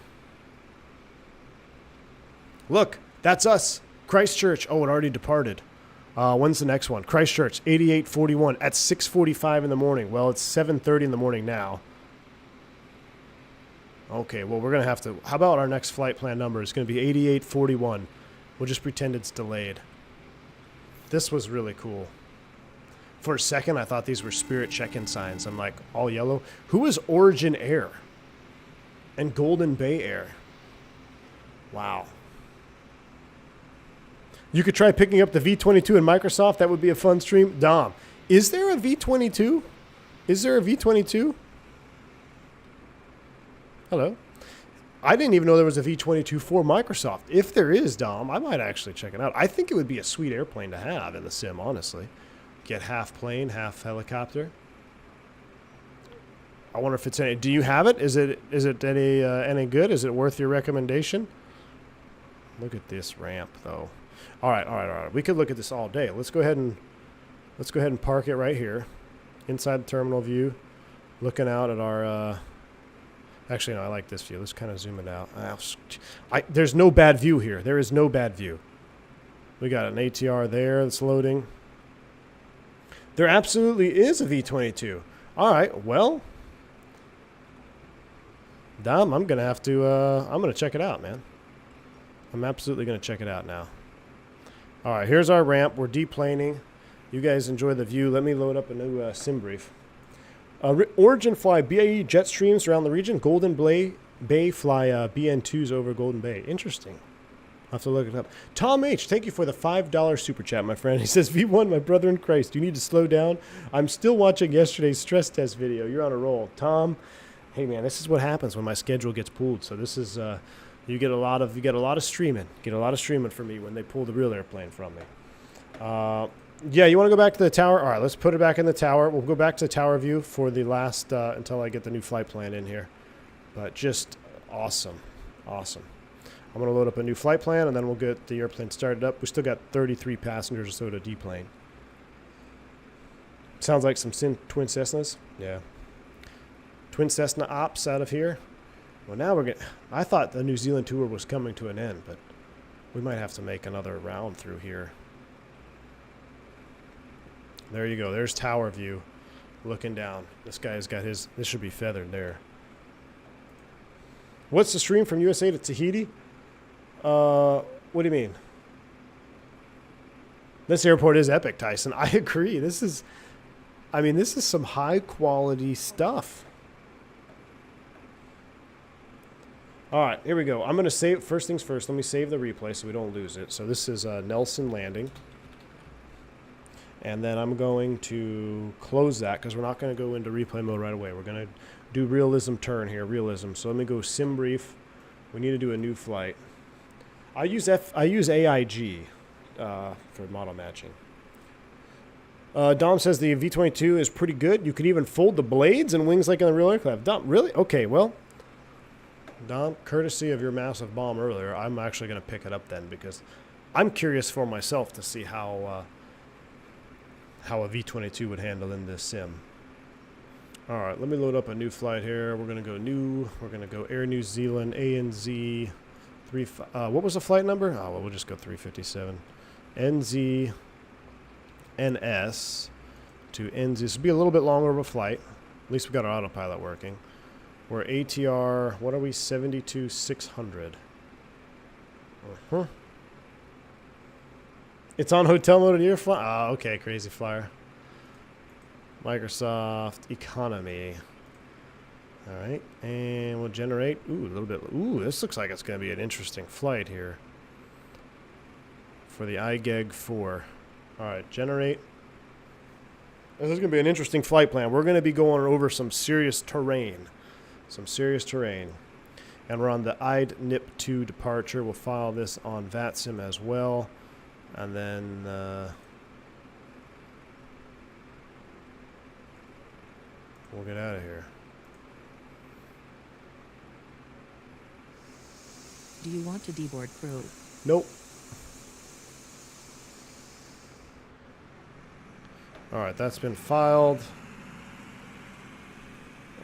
Look, that's us. Christchurch. Oh, it already departed. When's the next one? Christchurch, 8841 at 6:45 in the morning. Well, it's 7:30 in the morning now. Okay, well, we're going to have to... How about our next flight plan number? It's going to be 8841. We'll just pretend it's delayed. This was really cool. For a second, I thought these were Spirit check-in signs. I'm like, all yellow. Who is Origin Air? And Golden Bay Air? Wow. You could try picking up the V-22 in Microsoft. That would be a fun stream. Dom, is there a V-22? Is there a V-22? Hello. I didn't even know there was a V-22 for Microsoft. If there is, Dom, I might actually check it out. I think it would be a sweet airplane to have in the sim, honestly. Get half plane, half helicopter. I wonder if it's any... Do you have it? Is it any good? Is it worth your recommendation? Look at this ramp, though. All right. We could look at this all day. Let's go ahead and park it right here, inside the terminal view, looking out at our. Actually, no, I like this view. Let's kind of zoom it out. There's no bad view here. There is no bad view. We got an ATR there that's loading. There absolutely is a V-22. All right, well, Dom, I'm gonna have to. I'm gonna check it out, man. I'm absolutely gonna check it out now. All right, here's our ramp. We're deplaning. You guys enjoy the view. Let me load up a new sim brief. Origin fly BAE jet streams around the region. Golden Bay fly BN2s over Golden Bay. Interesting. I'll have to look it up. Tom H., thank you for the $5 super chat, my friend. He says, V1, my brother in Christ, you need to slow down. I'm still watching yesterday's stress test video. You're on a roll. Tom, hey, man, this is what happens when my schedule gets pulled. So this is... You get a lot of streaming. Get a lot of streaming for me when they pull the real airplane from me. Yeah, you want to go back to the tower? All right, let's put it back in the tower. We'll go back to the tower view for the last until I get the new flight plan in here. But just awesome, awesome. I'm gonna load up a new flight plan and then we'll get the airplane started up. We still got 33 passengers or so to deplane. Sounds like some twin Cessnas. Yeah. Twin Cessna ops out of here. Well, now we're getting... I thought the New Zealand tour was coming to an end, but we might have to make another round through here. There you go. There's tower view. Looking down. This guy's got his... This should be feathered there. What's the stream from USA to Tahiti? What do you mean? This airport is epic, Tyson. I agree. This is... I mean, this is some high-quality stuff. All right, here we go. I'm going to save, first things first, let me save the replay so we don't lose it. So this is Nelson Landing. And then I'm going to close that because we're not going to go into replay mode right away. We're going to do realism turn here, realism. So let me go sim brief. We need to do a new flight. I use AIG for model matching. Dom says the V-22 is pretty good. You could even fold the blades and wings like in the real aircraft. Dom, really? Okay, well... Dom, courtesy of your massive bomb earlier, I'm actually going to pick it up then because I'm curious for myself to see how a V-22 would handle in this sim. All right, let me load up a new flight here. We're going to go new. We're going to go Air New Zealand, ANZ, what was the flight number? Oh, well, we'll just go 357. NZ, NS to NZ. This will be a little bit longer of a flight. At least we got our autopilot working. We're ATR, what are we, 72-600. It's on hotel mode and you're flying? Oh, okay, crazy flyer. Microsoft Economy. All right, and we'll generate, ooh, a little bit, ooh, this looks like it's going to be an interesting flight here. For the IGEG 4. All right, generate. This is going to be an interesting flight plan. We're going to be going over some serious terrain. Some serious terrain. And we're on the IDNIP2 departure. We'll file this on VATSIM as well. And then we'll get out of here. Do you want to deboard crew? Nope. Alright, that's been filed.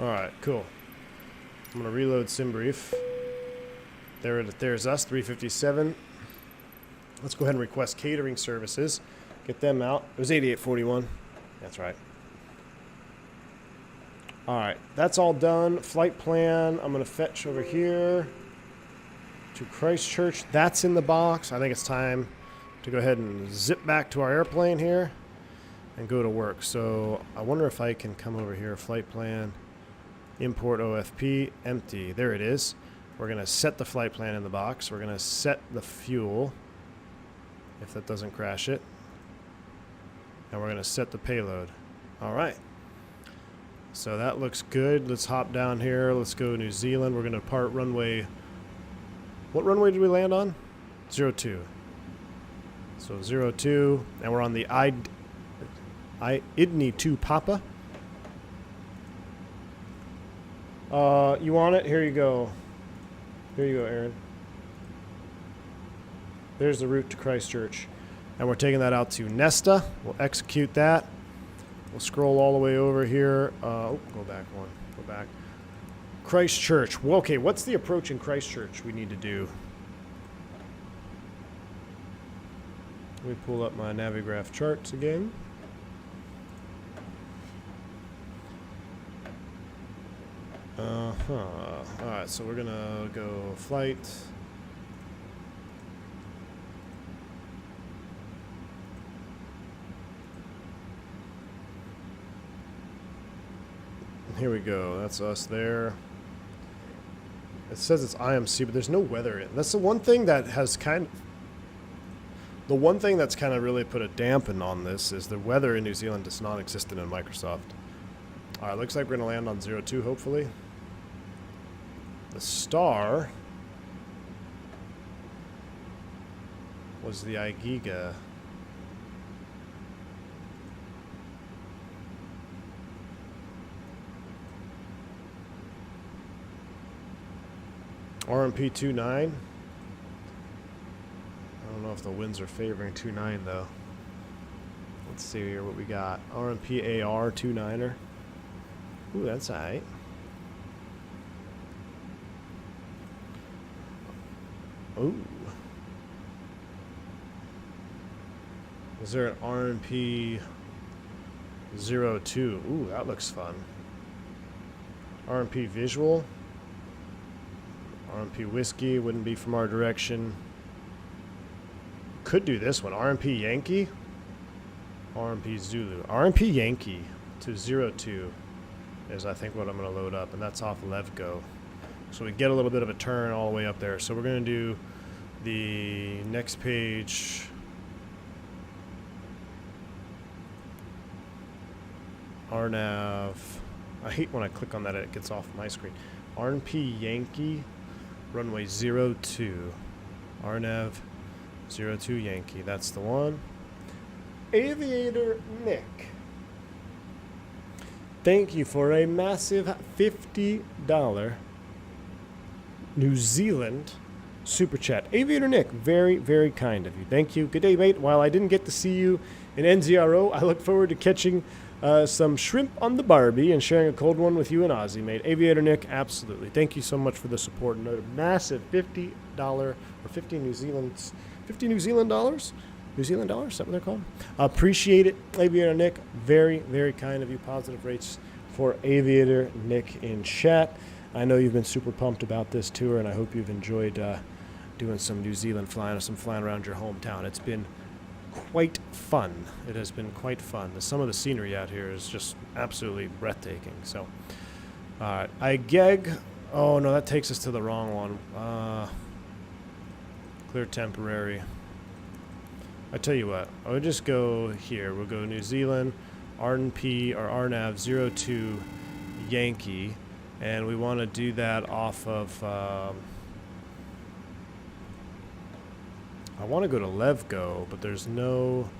Alright, cool. I'm going to reload SimBrief. There's us, 357. Let's go ahead and request catering services. Get them out. It was 8841. That's right. Alright, that's all done. Flight plan, I'm going to fetch over here to Christchurch. That's in the box. I think it's time to go ahead and zip back to our airplane here and go to work. So I wonder if I can come over here, flight plan, import OFP, empty. There it is. We're going to set the flight plan in the box. We're going to set the fuel, if that doesn't crash it. And we're going to set the payload. All right. So that looks good. Let's hop down here. Let's go New Zealand. We're going to depart runway. What runway did we land on? 02. So 02. And we're on the Idni 2 Papa. You want it? Here you go. Here you go, Aaron. There's the route to Christchurch. And we're taking that out to Nesta. We'll execute that. We'll scroll all the way over here. Go back one. Go back. Christchurch. Well, okay, what's the approach in Christchurch we need to do? Let me pull up my Navigraph charts again. Alright, so we're gonna go flight. Here we go. That's us there. It says it's IMC, but there's no weather in. That's the one thing that has the one thing that's kind of really put a dampen on this is the weather in New Zealand is non-existent in Microsoft. All right, looks like we're going to land on 02, hopefully. The star was the iGiga. RMP 29. I don't know if the winds are favoring 29 though. Let's see here what we got. RMP AR 29er. Ooh, that's alright. Ooh. Is there an RMP 02? Ooh, that looks fun. RMP visual. RMP Whiskey wouldn't be from our direction. Could do this one. RMP Yankee. RMP Zulu. RMP Yankee to 02 is I think what I'm going to load up. And that's off Levgo. So we get a little bit of a turn all the way up there. So we're going to do the next page. RNAV. I hate when I click on that it gets off my screen. RMP Yankee. Runway 02. RNAV 02 Yankee. That's the one. Aviator Nick. Thank you for a massive $50 New Zealand super chat. Aviator Nick, very, very kind of you. Thank you. Good day, mate. While I didn't get to see you in NZRO, I look forward to catching some shrimp on the Barbie and sharing a cold one with you and Ozzy, mate. Aviator Nick, absolutely. Thank you so much for the support. Another massive $50 or 50 New Zealand dollars? New Zealand dollars? Is that what they're called? Appreciate it, Aviator Nick. Very, very kind of you. Positive rates for Aviator Nick in chat. I know you've been super pumped about this tour, and I hope you've enjoyed doing some New Zealand flying or some flying around your hometown. It's been quite fun. It has been quite fun. Some of the scenery out here is just absolutely breathtaking. So, IGEG. Oh, no, that takes us to the wrong one. Clear temporary. I tell you what, I'll just go here. We'll go New Zealand, RNP or RNAV 02 Yankee, and we want to do that off of. I want to go to Levgo, but there's no.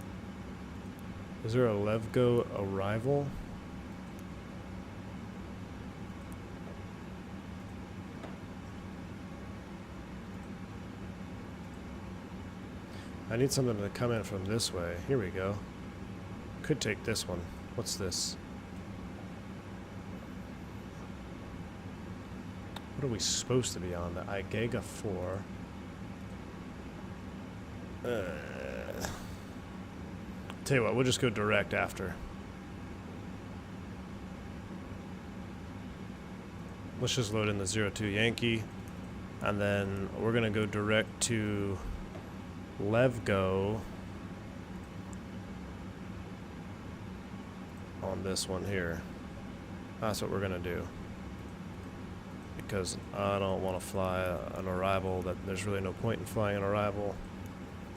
Is there a Levgo arrival? I need something to come in from this way. Here we go. Could take this one. What's this? What are we supposed to be on? The IGEGA 4. Tell you what, we'll just go direct after. Let's just load in the 02 Yankee. And then we're going to go direct to Levgo on this one here. That's what we're going to do. Because I don't want to fly an arrival that there's really no point in flying an arrival.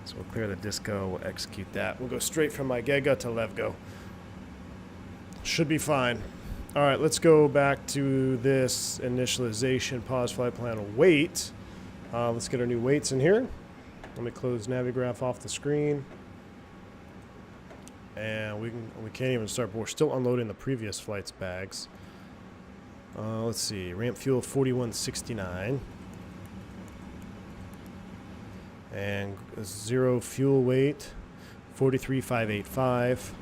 So we'll clear the disco, we'll execute that. We'll go straight from IGEGA to Levgo. Should be fine. All right, let's go back to this initialization, pause flight plan, wait. Let's get our new weights in here. Let me close Navigraph off the screen. And we can't even start, but we're still unloading the previous flight's bags. Let's see, ramp fuel 4169. And 0 fuel weight 43,585.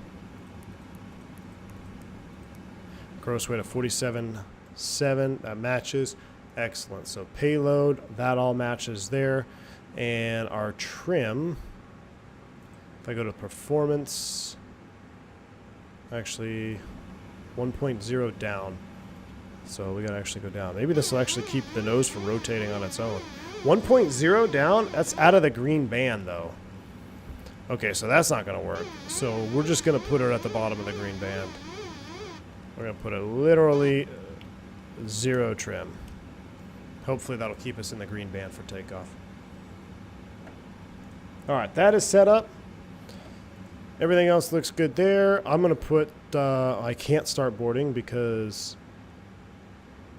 Gross weight of 47.7. That matches. Excellent. So payload, that all matches there. And our trim, if I go to performance, actually 1.0 down. So we got to actually go down. Maybe this will actually keep the nose from rotating on its own. 1.0 down? That's out of the green band, though. Okay, so that's not going to work. So we're just going to put it at the bottom of the green band. We're going to put it literally 0 trim. Hopefully that'll keep us in the green band for takeoff. All right, that is set up. Everything else looks good there. I'm going to put, I can't start boarding because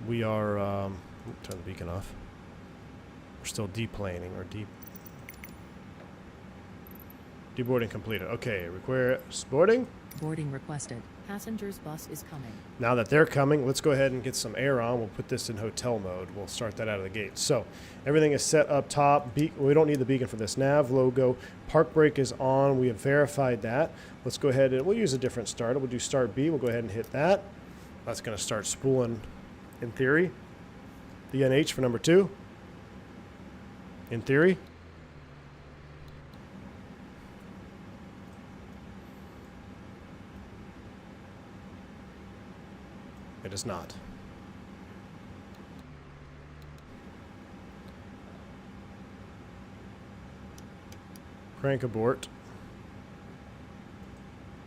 we are, turn the beacon off. We're still deplaning or deboarding completed. Okay, requires boarding. Boarding requested. Passengers bus is coming. Now that they're coming, let's go ahead and get some air on. We'll put this in hotel mode. We'll start that out of the gate. So everything is set up top. We don't need the beacon for this. Nav logo. Park brake is on. We have verified that. Let's go ahead and we'll use a different starter. We'll do start B. We'll go ahead and hit that. That's going to start spooling, in theory, the NH for number 2. In theory. It is not. Crank abort.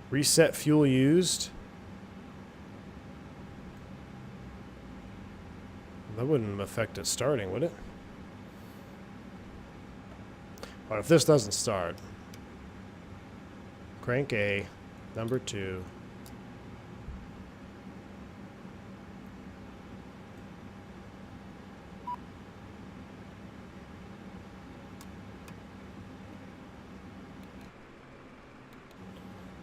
Reset fuel used. That wouldn't affect it starting, would it? What if this doesn't start? Crank A, number 2.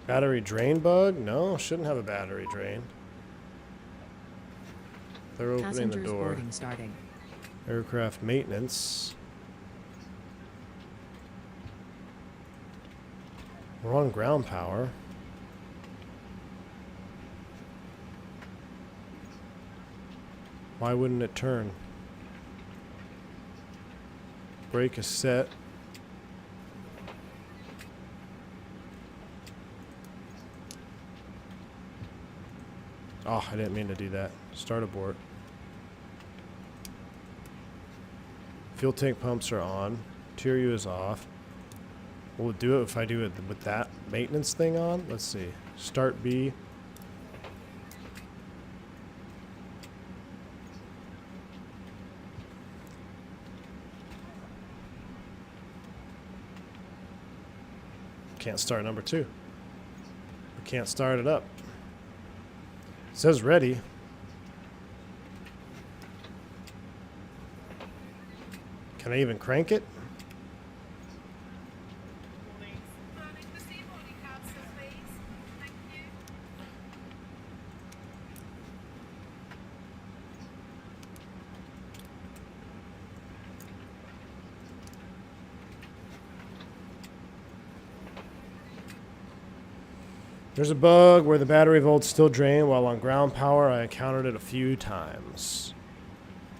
Battery drain bug? No, shouldn't have a battery drain. They're opening Passengers the door. boarding starting. Aircraft maintenance. We're on ground power. Why wouldn't it turn? Brake is set. Oh, I didn't mean to do that. Start abort. Fuel tank pumps are on. Interior is off. Will it do it if I do it with that maintenance thing on? Let's see. Start B. Can't start number 2. We can't start it up. It says ready. Can I even crank it? There's a bug where the battery volts still drain while on ground power. I encountered it a few times.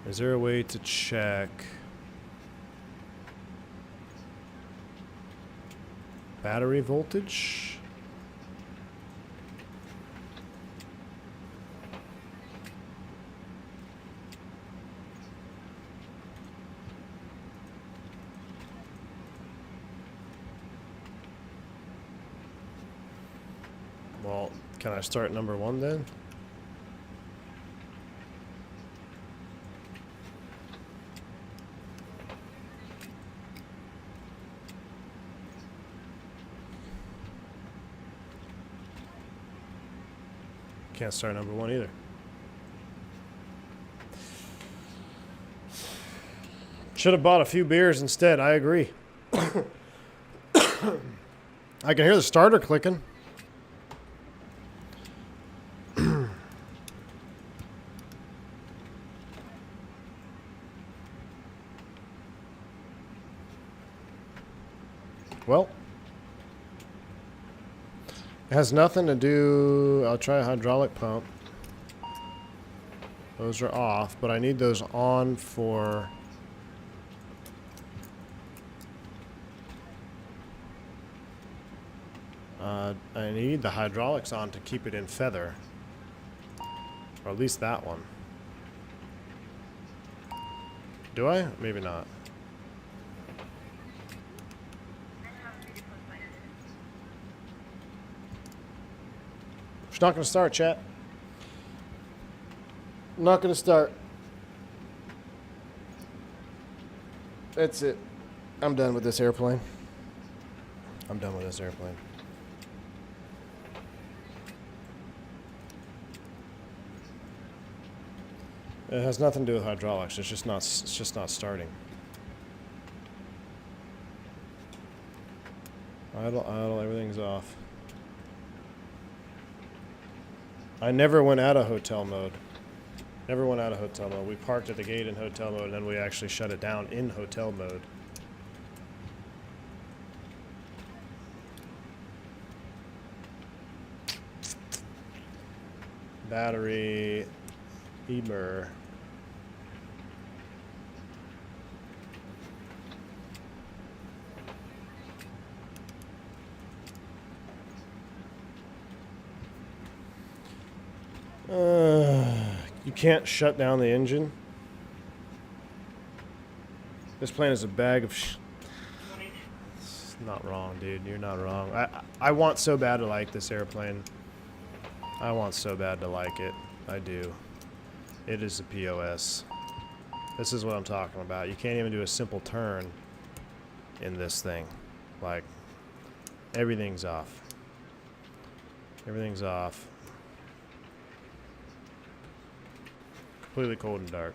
Is there a way to check battery voltage? Well, can I start number 1 then? Can't start number 1 either. Should have bought a few beers instead. I agree. I can hear the starter clicking. Well, it has nothing to do. I'll try a hydraulic pump. Those are off, but I need those on for... I need the hydraulics on to keep it in feather. Or at least that one. Do I? Maybe not. It's not going to start, chat. Not going to start. That's it. I'm done with this airplane. I'm done with this airplane. It has nothing to do with hydraulics. It's just not starting. Idle, everything's off. I never went out of hotel mode. Never went out of hotel mode. We parked at the gate in hotel mode, and then we actually shut it down in hotel mode. Battery, Eber. You can't shut down the engine. This plane is a bag of It's not wrong, dude. You're not wrong. I want so bad to like this airplane. I want so bad to like it. I do. It is a POS. This is what I'm talking about. You can't even do a simple turn in this thing. Like, everything's off. Everything's off. Completely cold and dark.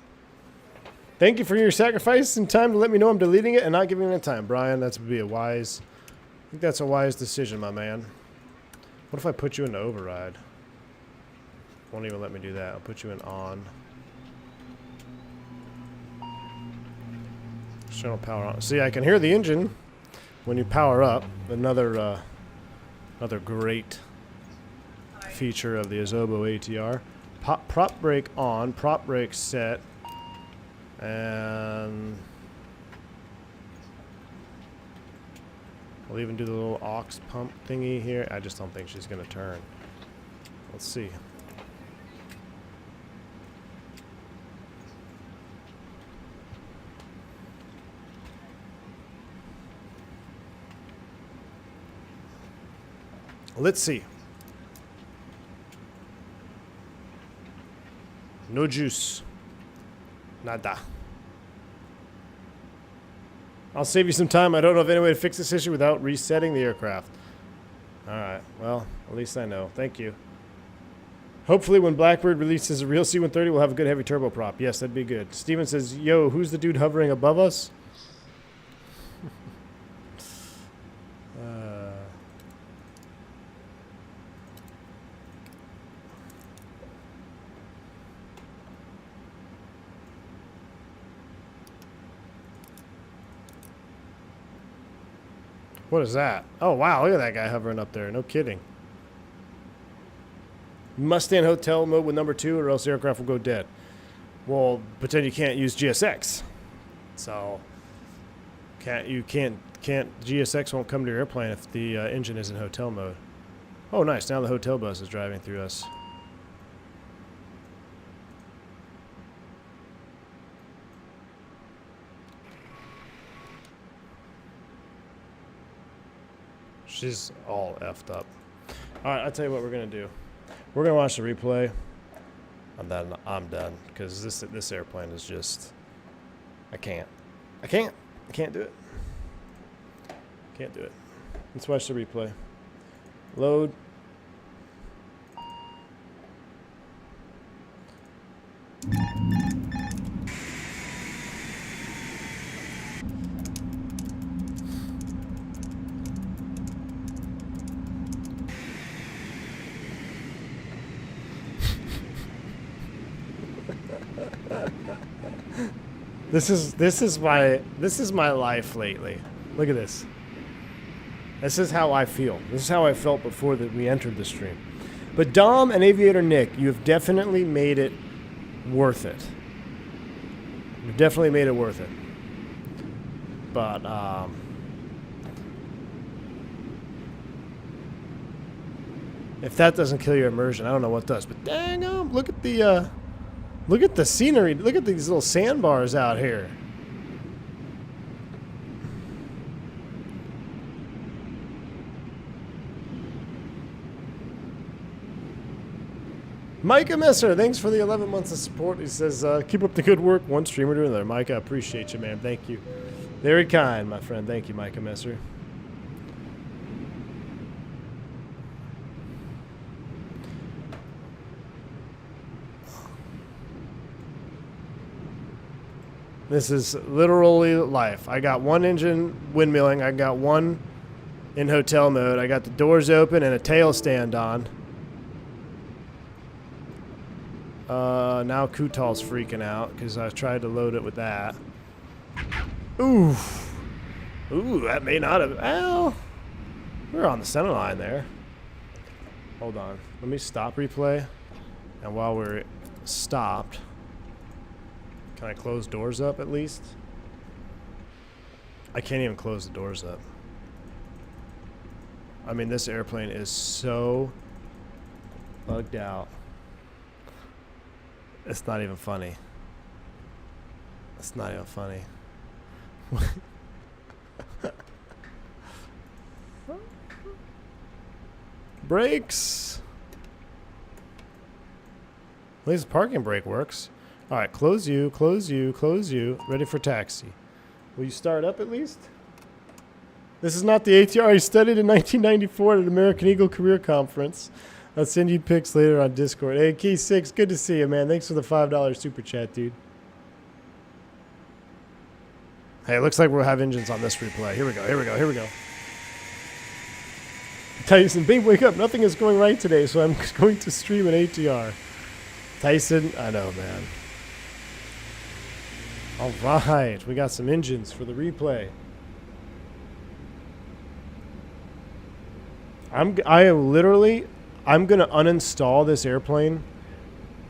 Thank you for your sacrifice and time to let me know I'm deleting it and not giving it time, Brian. That's would be a wise. I think that's a wise decision, my man. What if I put you into override? Won't even let me do that. I'll put you in on. External power on. See, I can hear the engine when you power up. Another great feature of the Azobo ATR. Prop brake on, prop brake set, and I'll even do the little aux pump thingy here. I just don't think she's going to turn. Let's see. Let's see. No juice. Nada. I'll save you some time. I don't know of any way to fix this issue without resetting the aircraft. Alright, well, at least I know. Thank you. Hopefully when Blackbird releases a real C-130, we'll have a good heavy turboprop. Yes, that'd be good. Steven says, yo, who's the dude hovering above us? What is that? Oh, wow. Look at that guy hovering up there. No kidding. You must stay in hotel mode with number 2 or else the aircraft will go dead. Well, pretend you can't use GSX. So, GSX won't come to your airplane if the engine is in hotel mode. Oh, nice. Now the hotel bus is driving through us. She's all effed up. Alright, I'll tell you what we're going to do. We're going to watch the replay. And then I'm done. Because this airplane is just... I can't do it. Can't do it. Let's watch the replay. Load. This is my life lately. Look at this. This is how I feel. This is how I felt before that we entered the stream. But Dom and Aviator Nick, you have definitely made it worth it. You've definitely made it worth it. But if that doesn't kill your immersion, I don't know what does. But dang, look at the scenery. Look at these little sandbars out here. Micah Messer, thanks for the 11 months of support. He says, keep up the good work. One streamer to another. Micah, I appreciate you, man. Thank you. Very kind, my friend. Thank you, Micah Messer. This is literally life. I got one engine windmilling. I got one in hotel mode. I got the doors open and a tail stand on. Now Kutal's freaking out because I tried to load it with that. Ooh. Ooh, that may not have... Well, we're on the center line there. Hold on. Let me stop replay. And while we're stopped... Can I close doors up at least? I can't even close the doors up. I mean, this airplane is so bugged out. It's not even funny. It's not even funny. Brakes. At least the parking brake works. All right, close you, close you, close you. Ready for taxi. Will you start up at least? This is not the ATR I studied in 1994 at an American Eagle Career Conference. I'll send you pics later on Discord. Hey, Key 6, good to see you, man. Thanks for the $5 super chat, dude. Hey, it looks like we'll have engines on this replay. Here we go, here we go, here we go. Tyson, babe, wake up. Nothing is going right today, so I'm going to stream an ATR. Tyson, I know, man. All right, we got some engines for the replay. I'm going to uninstall this airplane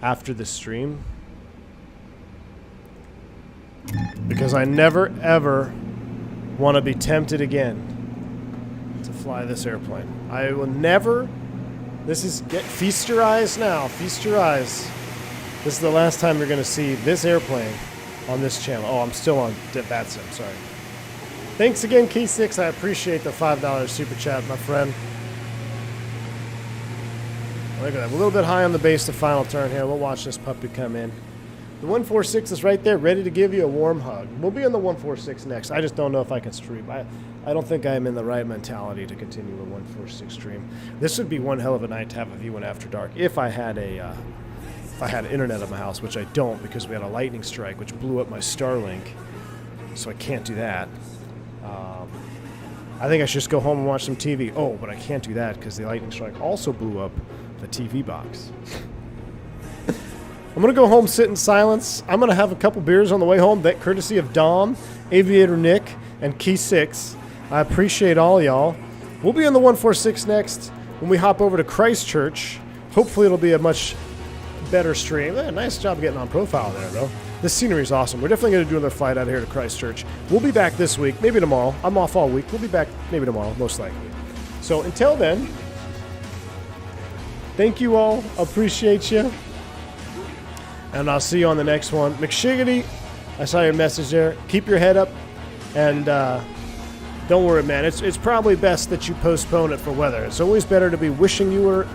after the stream because I never ever want to be tempted again to fly this airplane. I will never. Feast your eyes now. Feast your eyes. This is the last time you're going to see this airplane on this channel. Oh, I'm still on that sim. Sorry. Thanks again, K6. I appreciate the $5 super chat, my friend. Look at that. A little bit high on the base to final turn here. We'll watch this puppy come in. The 146 is right there, ready to give you a warm hug. We'll be on the 146 next. I just don't know if I can stream. I don't think I'm in the right mentality to continue a 146 stream. This would be one hell of a night to have a V1 After Dark if I had internet at my house, which I don't because we had a lightning strike, which blew up my Starlink. So I can't do that. I think I should just go home and watch some TV. Oh, but I can't do that because the lightning strike also blew up the TV box. I'm going to go home, sit in silence. I'm going to have a couple beers on the way home, that courtesy of Dom, Aviator Nick, and Key 6. I appreciate all y'all. We'll be on the 146 next when we hop over to Christchurch. Hopefully it'll be a much better stream. Nice job getting on profile there, though. This scenery is awesome. We're definitely going to do another flight out of here to Christchurch. We'll be back this week, maybe tomorrow. I'm off all week. We'll be back maybe tomorrow, most likely. So until then, thank you all. Appreciate you. And I'll see you on the next one. McShiggity, I saw your message there. Keep your head up. And don't worry, man. It's probably best that you postpone it for weather. It's always better to be wishing you were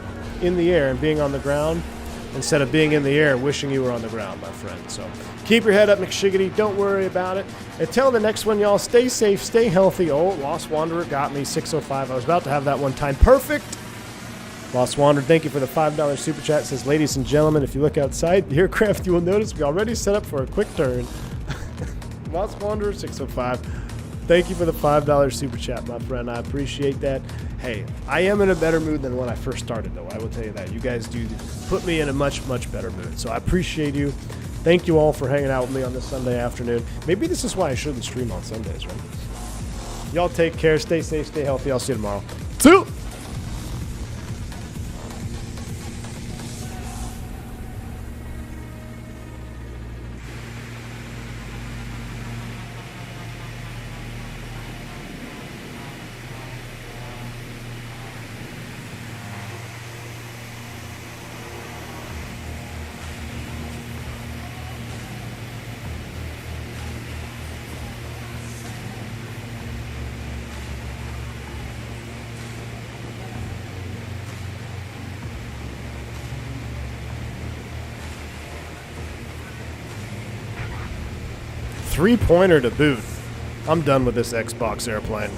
in the air and being on the ground instead of being in the air wishing you were on the ground, my friend. So keep your head up, McShiggity. Don't worry about it. Until the next one, y'all, stay safe, stay healthy. Oh, Lost Wanderer got me, 605. I was about to have that one time. Perfect. Lost Wanderer, thank you for the $5 super chat. It says, ladies and gentlemen, if you look outside the aircraft, you will notice we already set up for a quick turn. Lost Wanderer, 605. Thank you for the $5 super chat, my friend. I appreciate that. Hey, I am in a better mood than when I first started, though. I will tell you that. You guys do put me in a much, much better mood. So I appreciate you. Thank you all for hanging out with me on this Sunday afternoon. Maybe this is why I shouldn't stream on Sundays, right? Y'all take care. Stay safe. Stay healthy. I'll see you tomorrow. See you. Three-pointer to boot. I'm done with this Xbox airplane.